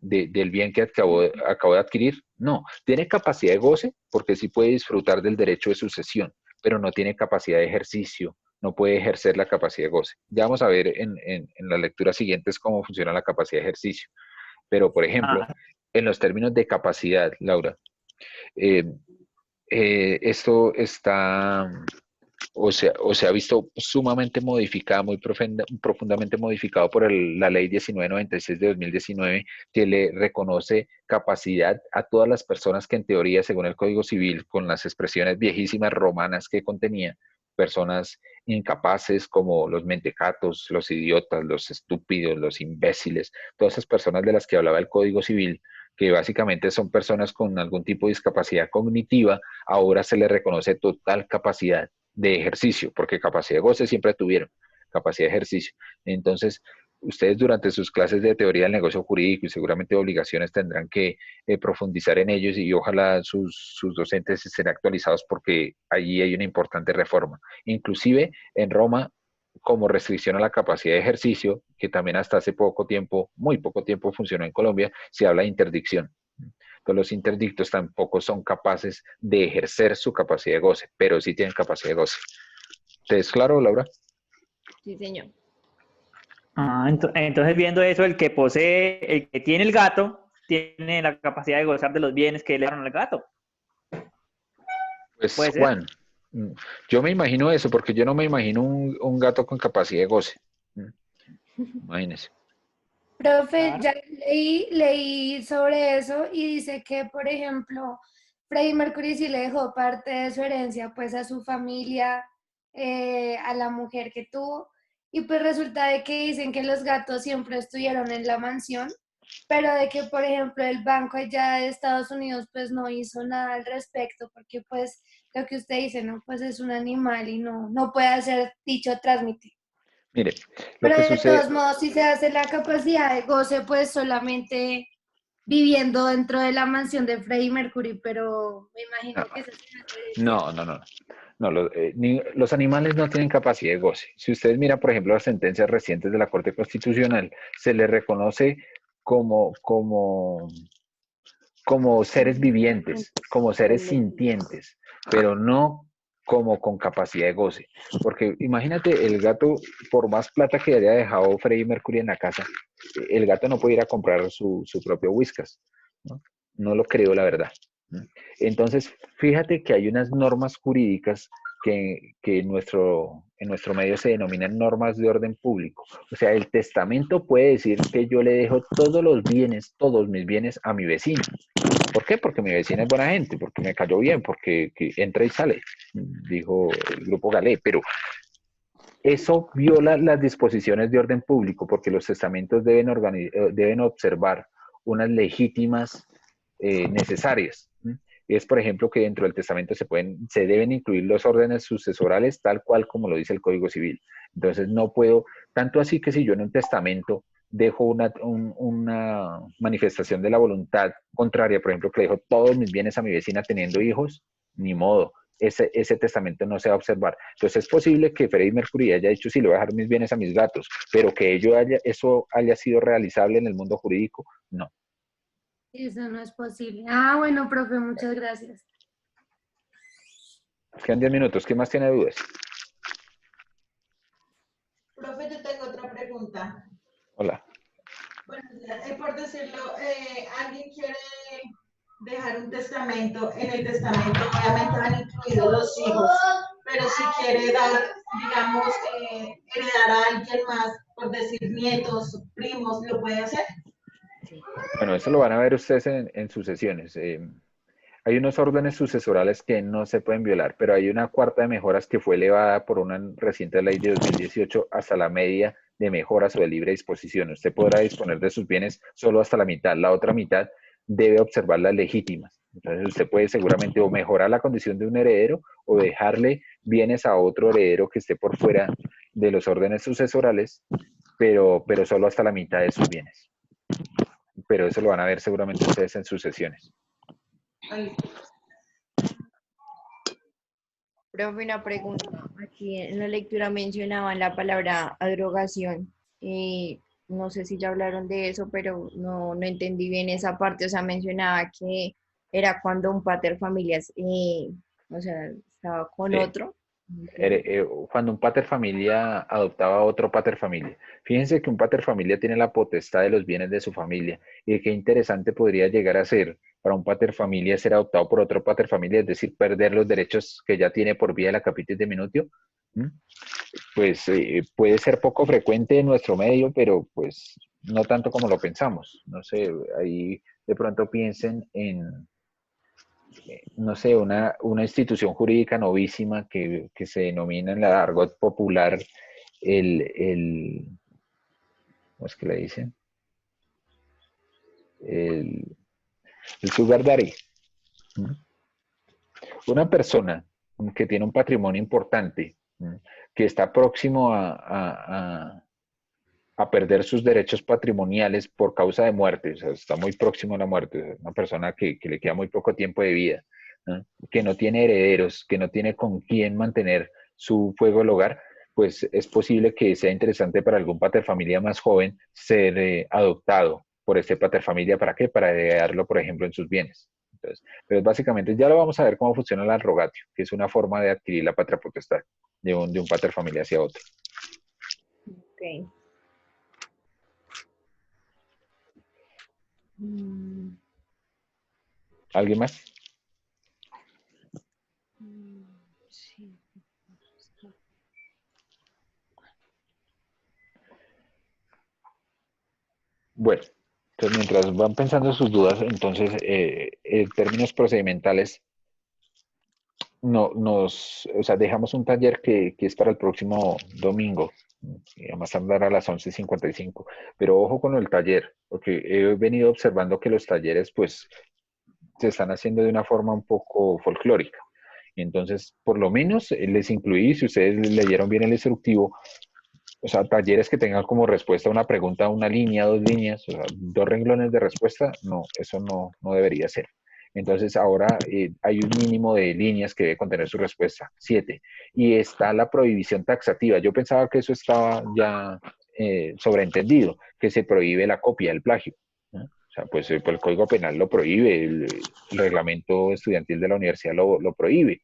del bien que acabó de adquirir? No, tiene capacidad de goce porque sí puede disfrutar del derecho de sucesión, pero no tiene capacidad de ejercicio, no puede ejercer la capacidad de goce. Ya vamos a ver en las lecturas siguientes cómo funciona la capacidad de ejercicio. Pero, por ejemplo, Ah, en los términos de capacidad, Laura, eh, esto está o se ha visto sumamente modificada, muy profundamente modificado por la ley 1996 de 2019, que le reconoce capacidad a todas las personas que en teoría, según el Código Civil, con las expresiones viejísimas romanas que contenía, personas incapaces como los mentecatos, los idiotas, los estúpidos, los imbéciles, todas esas personas de las que hablaba el Código Civil, que básicamente son personas con algún tipo de discapacidad cognitiva, ahora se les reconoce total capacidad de ejercicio, porque capacidad de goce siempre tuvieron, capacidad de ejercicio. Entonces, ustedes durante sus clases de teoría del negocio jurídico y seguramente de obligaciones tendrán que profundizar en ellos y ojalá sus docentes estén actualizados porque allí hay una importante reforma. Inclusive en Roma, como restricción a la capacidad de ejercicio, que también hasta hace poco tiempo, muy poco tiempo funcionó en Colombia, se habla de interdicción. Entonces, los interdictos tampoco son capaces de ejercer su capacidad de goce, pero sí tienen capacidad de goce. ¿Te es claro, Laura? Sí, señor. entonces, viendo eso, el que tiene el gato, tiene la capacidad de gozar de los bienes que le dieron al gato. Pues ¿Puede ser? Juan, yo me imagino eso, porque yo no me imagino un gato con capacidad de goce. Imagínese. Profe, Claro. ya leí sobre eso y dice que, por ejemplo, Freddie Mercury sí le dejó parte de su herencia pues a su familia, a la mujer que tuvo, y pues resulta de que dicen que los gatos siempre estuvieron en la mansión, pero de que, por ejemplo, el banco allá de Estados Unidos pues no hizo nada al respecto, porque pues lo que usted dice, ¿no? Pues es un animal y no puede ser dicho transmitir. Mire, lo Pero que de sucede, todos modos, si se hace la capacidad de goce, pues solamente viviendo dentro de la mansión de Freddie Mercury, pero me imagino que eso será su herencia. no, no, no. No, los animales no tienen capacidad de goce. Si ustedes miran, por ejemplo, las sentencias recientes de la Corte Constitucional, se les reconoce como, como, como seres vivientes, como seres sintientes, pero no como con capacidad de goce. Porque imagínate, el gato, por más plata que haya dejado Freddie Mercury en la casa, el gato no puede ir a comprar su propio Whiskas, ¿no? No lo creo, la verdad. Entonces, fíjate que hay unas normas jurídicas que en nuestro medio se denominan normas de orden público. O sea, el testamento puede decir que yo le dejo todos los bienes, todos mis bienes a mi vecino. ¿Por qué? Porque mi vecina es buena gente, porque me cayó bien, porque que entra y sale, dijo el grupo Galé. Pero eso viola las disposiciones de orden público, porque los testamentos deben observar unas legítimas necesarias. Es, por ejemplo, que dentro del testamento se deben incluir los órdenes sucesorales tal cual como lo dice el Código Civil. Entonces no puedo, tanto así que si yo en un testamento dejo una manifestación de la voluntad contraria, por ejemplo, que le dejo todos mis bienes a mi vecina teniendo hijos, ni modo, ese testamento no se va a observar. Entonces es posible que Freddie Mercury haya dicho, sí, le voy a dejar mis bienes a mis gatos, pero que eso haya sido realizable en el mundo jurídico, no. Eso no es posible. Ah, bueno, profe, muchas gracias. Quedan 10 minutos. ¿Quién más tiene dudas? Profe, yo tengo otra pregunta. Hola. Bueno, por decirlo, alguien quiere dejar un testamento. En el testamento obviamente van incluidos los hijos, pero si quiere dar, digamos, heredar a alguien más, por decir nietos, primos, ¿lo puede hacer? Bueno, eso lo van a ver ustedes en sucesiones. Hay unos órdenes sucesorales que no se pueden violar, pero hay una cuarta de mejoras que fue elevada por una reciente ley de 2018 hasta la media de mejoras o de libre disposición. Usted podrá disponer de sus bienes solo hasta la mitad. La otra mitad debe observar las legítimas. Entonces usted puede seguramente o mejorar la condición de un heredero o dejarle bienes a otro heredero que esté por fuera de los órdenes sucesorales, pero solo hasta la mitad de sus bienes. Pero eso lo van a ver seguramente ustedes en sus sesiones. Profe, una pregunta. Aquí en la lectura mencionaban la palabra abrogación. No sé si ya hablaron de eso, pero no entendí bien esa parte. O sea, mencionaba que era cuando un pater familias, o sea, estaba con Sí. otro. Cuando un pater familia adoptaba a otro pater familia. Fíjense que un pater familia tiene la potestad de los bienes de su familia. Y qué interesante podría llegar a ser para un pater familia ser adoptado por otro pater familia, es decir, perder los derechos que ya tiene por vía de la capitis de minutio. Pues puede ser poco frecuente en nuestro medio, pero pues no tanto como lo pensamos. No sé, ahí de pronto piensen en, no sé, una institución jurídica novísima que se denomina en la argot popular ¿cómo es que le dicen? El sugar daddy. Una persona que tiene un patrimonio importante, que está próximo a perder sus derechos patrimoniales por causa de muerte, o sea, está muy próximo a la muerte, una persona que le queda muy poco tiempo de vida, ¿no? Que no tiene herederos, que no tiene con quién mantener su fuego del hogar, pues es posible que sea interesante para algún paterfamilia más joven ser adoptado por este paterfamilia. ¿Para qué? Para heredarlo, por ejemplo, en sus bienes. Entonces, pero básicamente ya lo vamos a ver cómo funciona la rogatio, que es una forma de adquirir la patria potestad de un paterfamilia hacia otro. Ok. ¿Alguien más? Sí. Bueno, entonces mientras van pensando sus dudas, entonces en términos procedimentales, o sea, dejamos un taller que es para el próximo domingo, y además andar a las 11:55, pero ojo con el taller, porque he venido observando que los talleres pues se están haciendo de una forma un poco folclórica. Entonces, por lo menos les incluí, si ustedes leyeron bien el instructivo, o sea, talleres que tengan como respuesta una pregunta, una línea, 2 líneas, o sea, 2 renglones de respuesta, no, eso no debería ser. Entonces ahora hay un mínimo de líneas que debe contener su respuesta, 7. Y está la prohibición taxativa. Yo pensaba que eso estaba ya sobreentendido, que se prohíbe la copia, el plagio, ¿no? O sea, pues el Código Penal lo prohíbe, el reglamento estudiantil de la universidad lo prohíbe.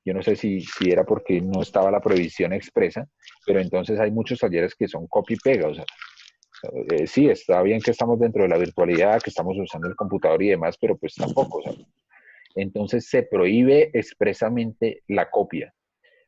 Yo no sé si era porque no estaba la prohibición expresa, pero entonces hay muchos talleres que son copy y pega. O sea, sí, está bien que estamos dentro de la virtualidad, que estamos usando el computador y demás, pero pues tampoco. O sea, entonces se prohíbe expresamente la copia.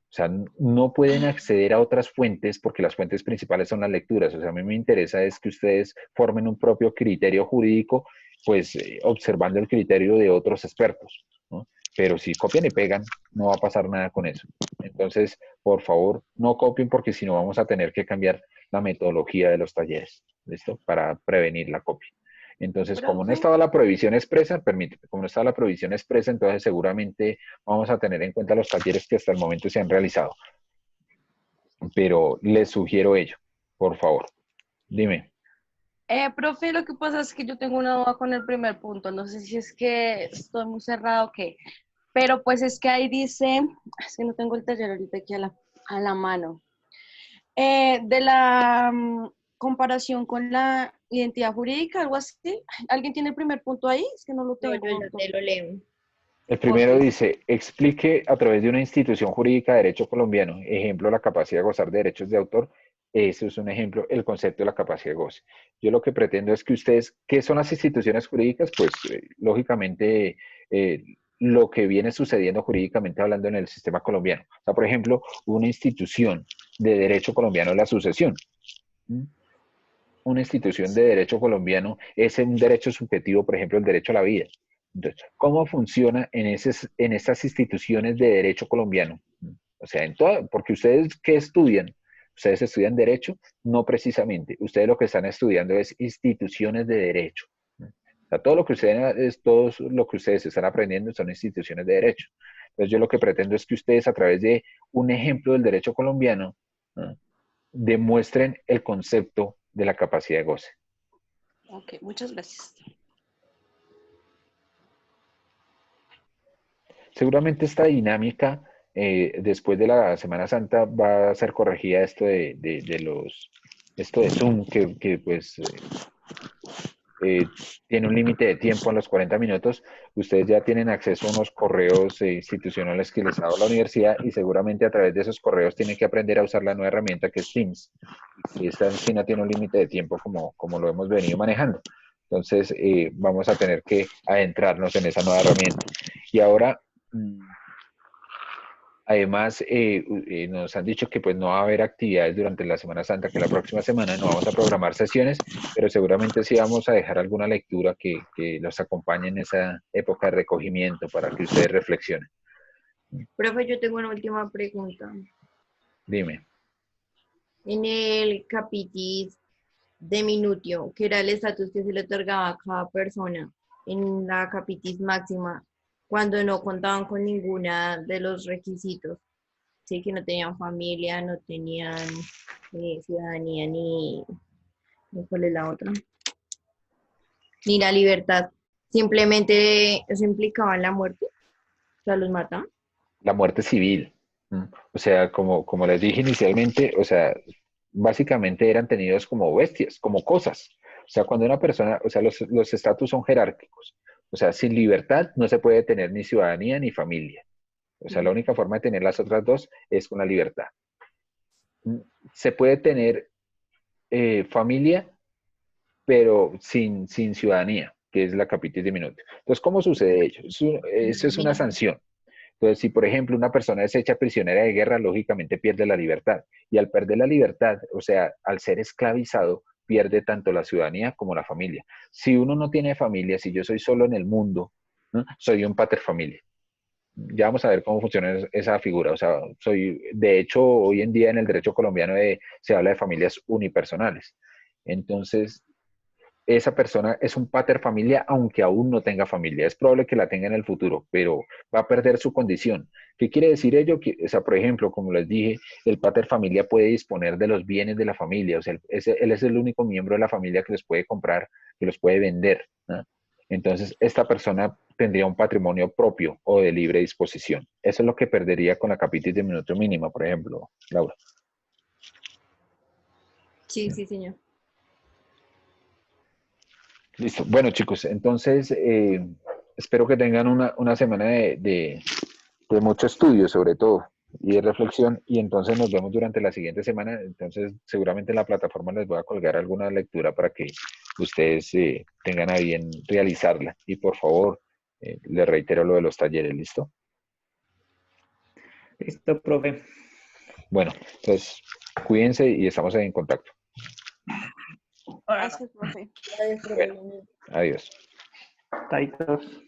O sea, no pueden acceder a otras fuentes porque las fuentes principales son las lecturas. O sea, a mí me interesa es que ustedes formen un propio criterio jurídico, pues observando el criterio de otros expertos, ¿no? Pero si copian y pegan, no va a pasar nada con eso. Entonces, por favor, no copien porque si no vamos a tener que cambiar la metodología de los talleres, ¿listo? Para prevenir la copia. Entonces, como no estaba la prohibición expresa, permíteme, como no estaba la prohibición expresa, entonces seguramente vamos a tener en cuenta los talleres que hasta el momento se han realizado. Pero les sugiero ello, por favor. Dime. Profe, lo que pasa es que yo tengo una duda con el primer punto. No sé si es que estoy muy cerrado o qué. Pero pues es que ahí dice, es que no tengo el taller ahorita aquí a la mano. De la comparación con la identidad jurídica, algo así. ¿Alguien tiene el primer punto ahí? Es que no lo No, tengo. yo ya te lo leo. El primero Ok. dice, explique a través de una institución jurídica de derecho colombiano, ejemplo, la capacidad de gozar de derechos de autor. Eso es un ejemplo, el concepto de la capacidad de goce. Yo lo que pretendo es que ustedes, ¿qué son las instituciones jurídicas? Pues lógicamente lo que viene sucediendo jurídicamente hablando en el sistema colombiano. O sea, por ejemplo, una institución de derecho colombiano es la sucesión. Una institución de derecho colombiano es un derecho subjetivo, por ejemplo, el derecho a la vida. Entonces, ¿cómo funciona en estas instituciones de derecho colombiano? O sea, porque ustedes, ¿qué estudian? Ustedes estudian derecho, no precisamente. Ustedes lo que están estudiando es instituciones de derecho. O sea, todo lo que ustedes están aprendiendo son instituciones de derecho. Entonces, yo lo que pretendo es que ustedes, a través de un ejemplo del derecho colombiano, ¿no?, demuestren el concepto de la capacidad de goce. Ok, muchas gracias. Seguramente esta dinámica, después de la Semana Santa, va a ser corregida esto de Zoom, que pues tiene un límite de tiempo en los 40 minutos. Ustedes ya tienen acceso a unos correos institucionales que les ha dado la universidad y seguramente a través de esos correos tienen que aprender a usar la nueva herramienta que es Teams. Y esta sí no tiene un límite de tiempo como lo hemos venido manejando. Entonces, vamos a tener que adentrarnos en esa nueva herramienta. Y ahora, además, nos han dicho que pues no va a haber actividades durante la Semana Santa, que la próxima semana no vamos a programar sesiones, pero seguramente sí vamos a dejar alguna lectura que los acompañe en esa época de recogimiento para que ustedes reflexionen. Profe, yo tengo una última pregunta. Dime. En el capitis de minutio, que era el estatus que se le otorgaba a cada persona en la capitis máxima, cuando no contaban con ninguna de los requisitos, sí, que no tenían familia, no tenían ciudadanía, ni ¿cuál es la otra? Ni la libertad. Simplemente eso implicaba la muerte, o sea, los mataban. La muerte civil. O sea, como les dije inicialmente, o sea, básicamente eran tenidos como bestias, como cosas. O sea, cuando una persona, o sea, los estatus son jerárquicos. O sea, sin libertad no se puede tener ni ciudadanía ni familia. O sea, la única forma de tener las otras dos es con la libertad. Se puede tener familia, pero sin ciudadanía, que es la capitis diminuta. Entonces, ¿cómo sucede ello? Eso es una sanción. Entonces, si por ejemplo una persona es hecha prisionera de guerra, lógicamente pierde la libertad. Y al perder la libertad, o sea, al ser esclavizado, pierde tanto la ciudadanía como la familia. Si uno no tiene familia, si yo soy solo en el mundo, ¿no?, soy un pater familia. Ya vamos a ver cómo funciona esa figura. O sea, de hecho, hoy en día en el derecho colombiano se habla de familias unipersonales. Entonces, esa persona es un pater familia aunque aún no tenga familia. Es probable que la tenga en el futuro, pero va a perder su condición. ¿Qué quiere decir ello? O sea, por ejemplo, como les dije, el pater familia puede disponer de los bienes de la familia. O sea, él es el único miembro de la familia que los puede comprar, que los puede vender, ¿no? Entonces, esta persona tendría un patrimonio propio o de libre disposición. Eso es lo que perdería con la capitis de minuto mínima, por ejemplo, Laura. Sí, sí, señor. Listo. Bueno, chicos, entonces espero que tengan una semana de mucho estudio, sobre todo, y de reflexión, y entonces nos vemos durante la siguiente semana. Entonces, seguramente en la plataforma les voy a colgar alguna lectura para que ustedes tengan a bien realizarla. Y por favor, les reitero lo de los talleres, ¿listo? Listo, profe. Bueno, entonces, cuídense y estamos en contacto. Gracias, profe. Bueno, adiós. Taitos.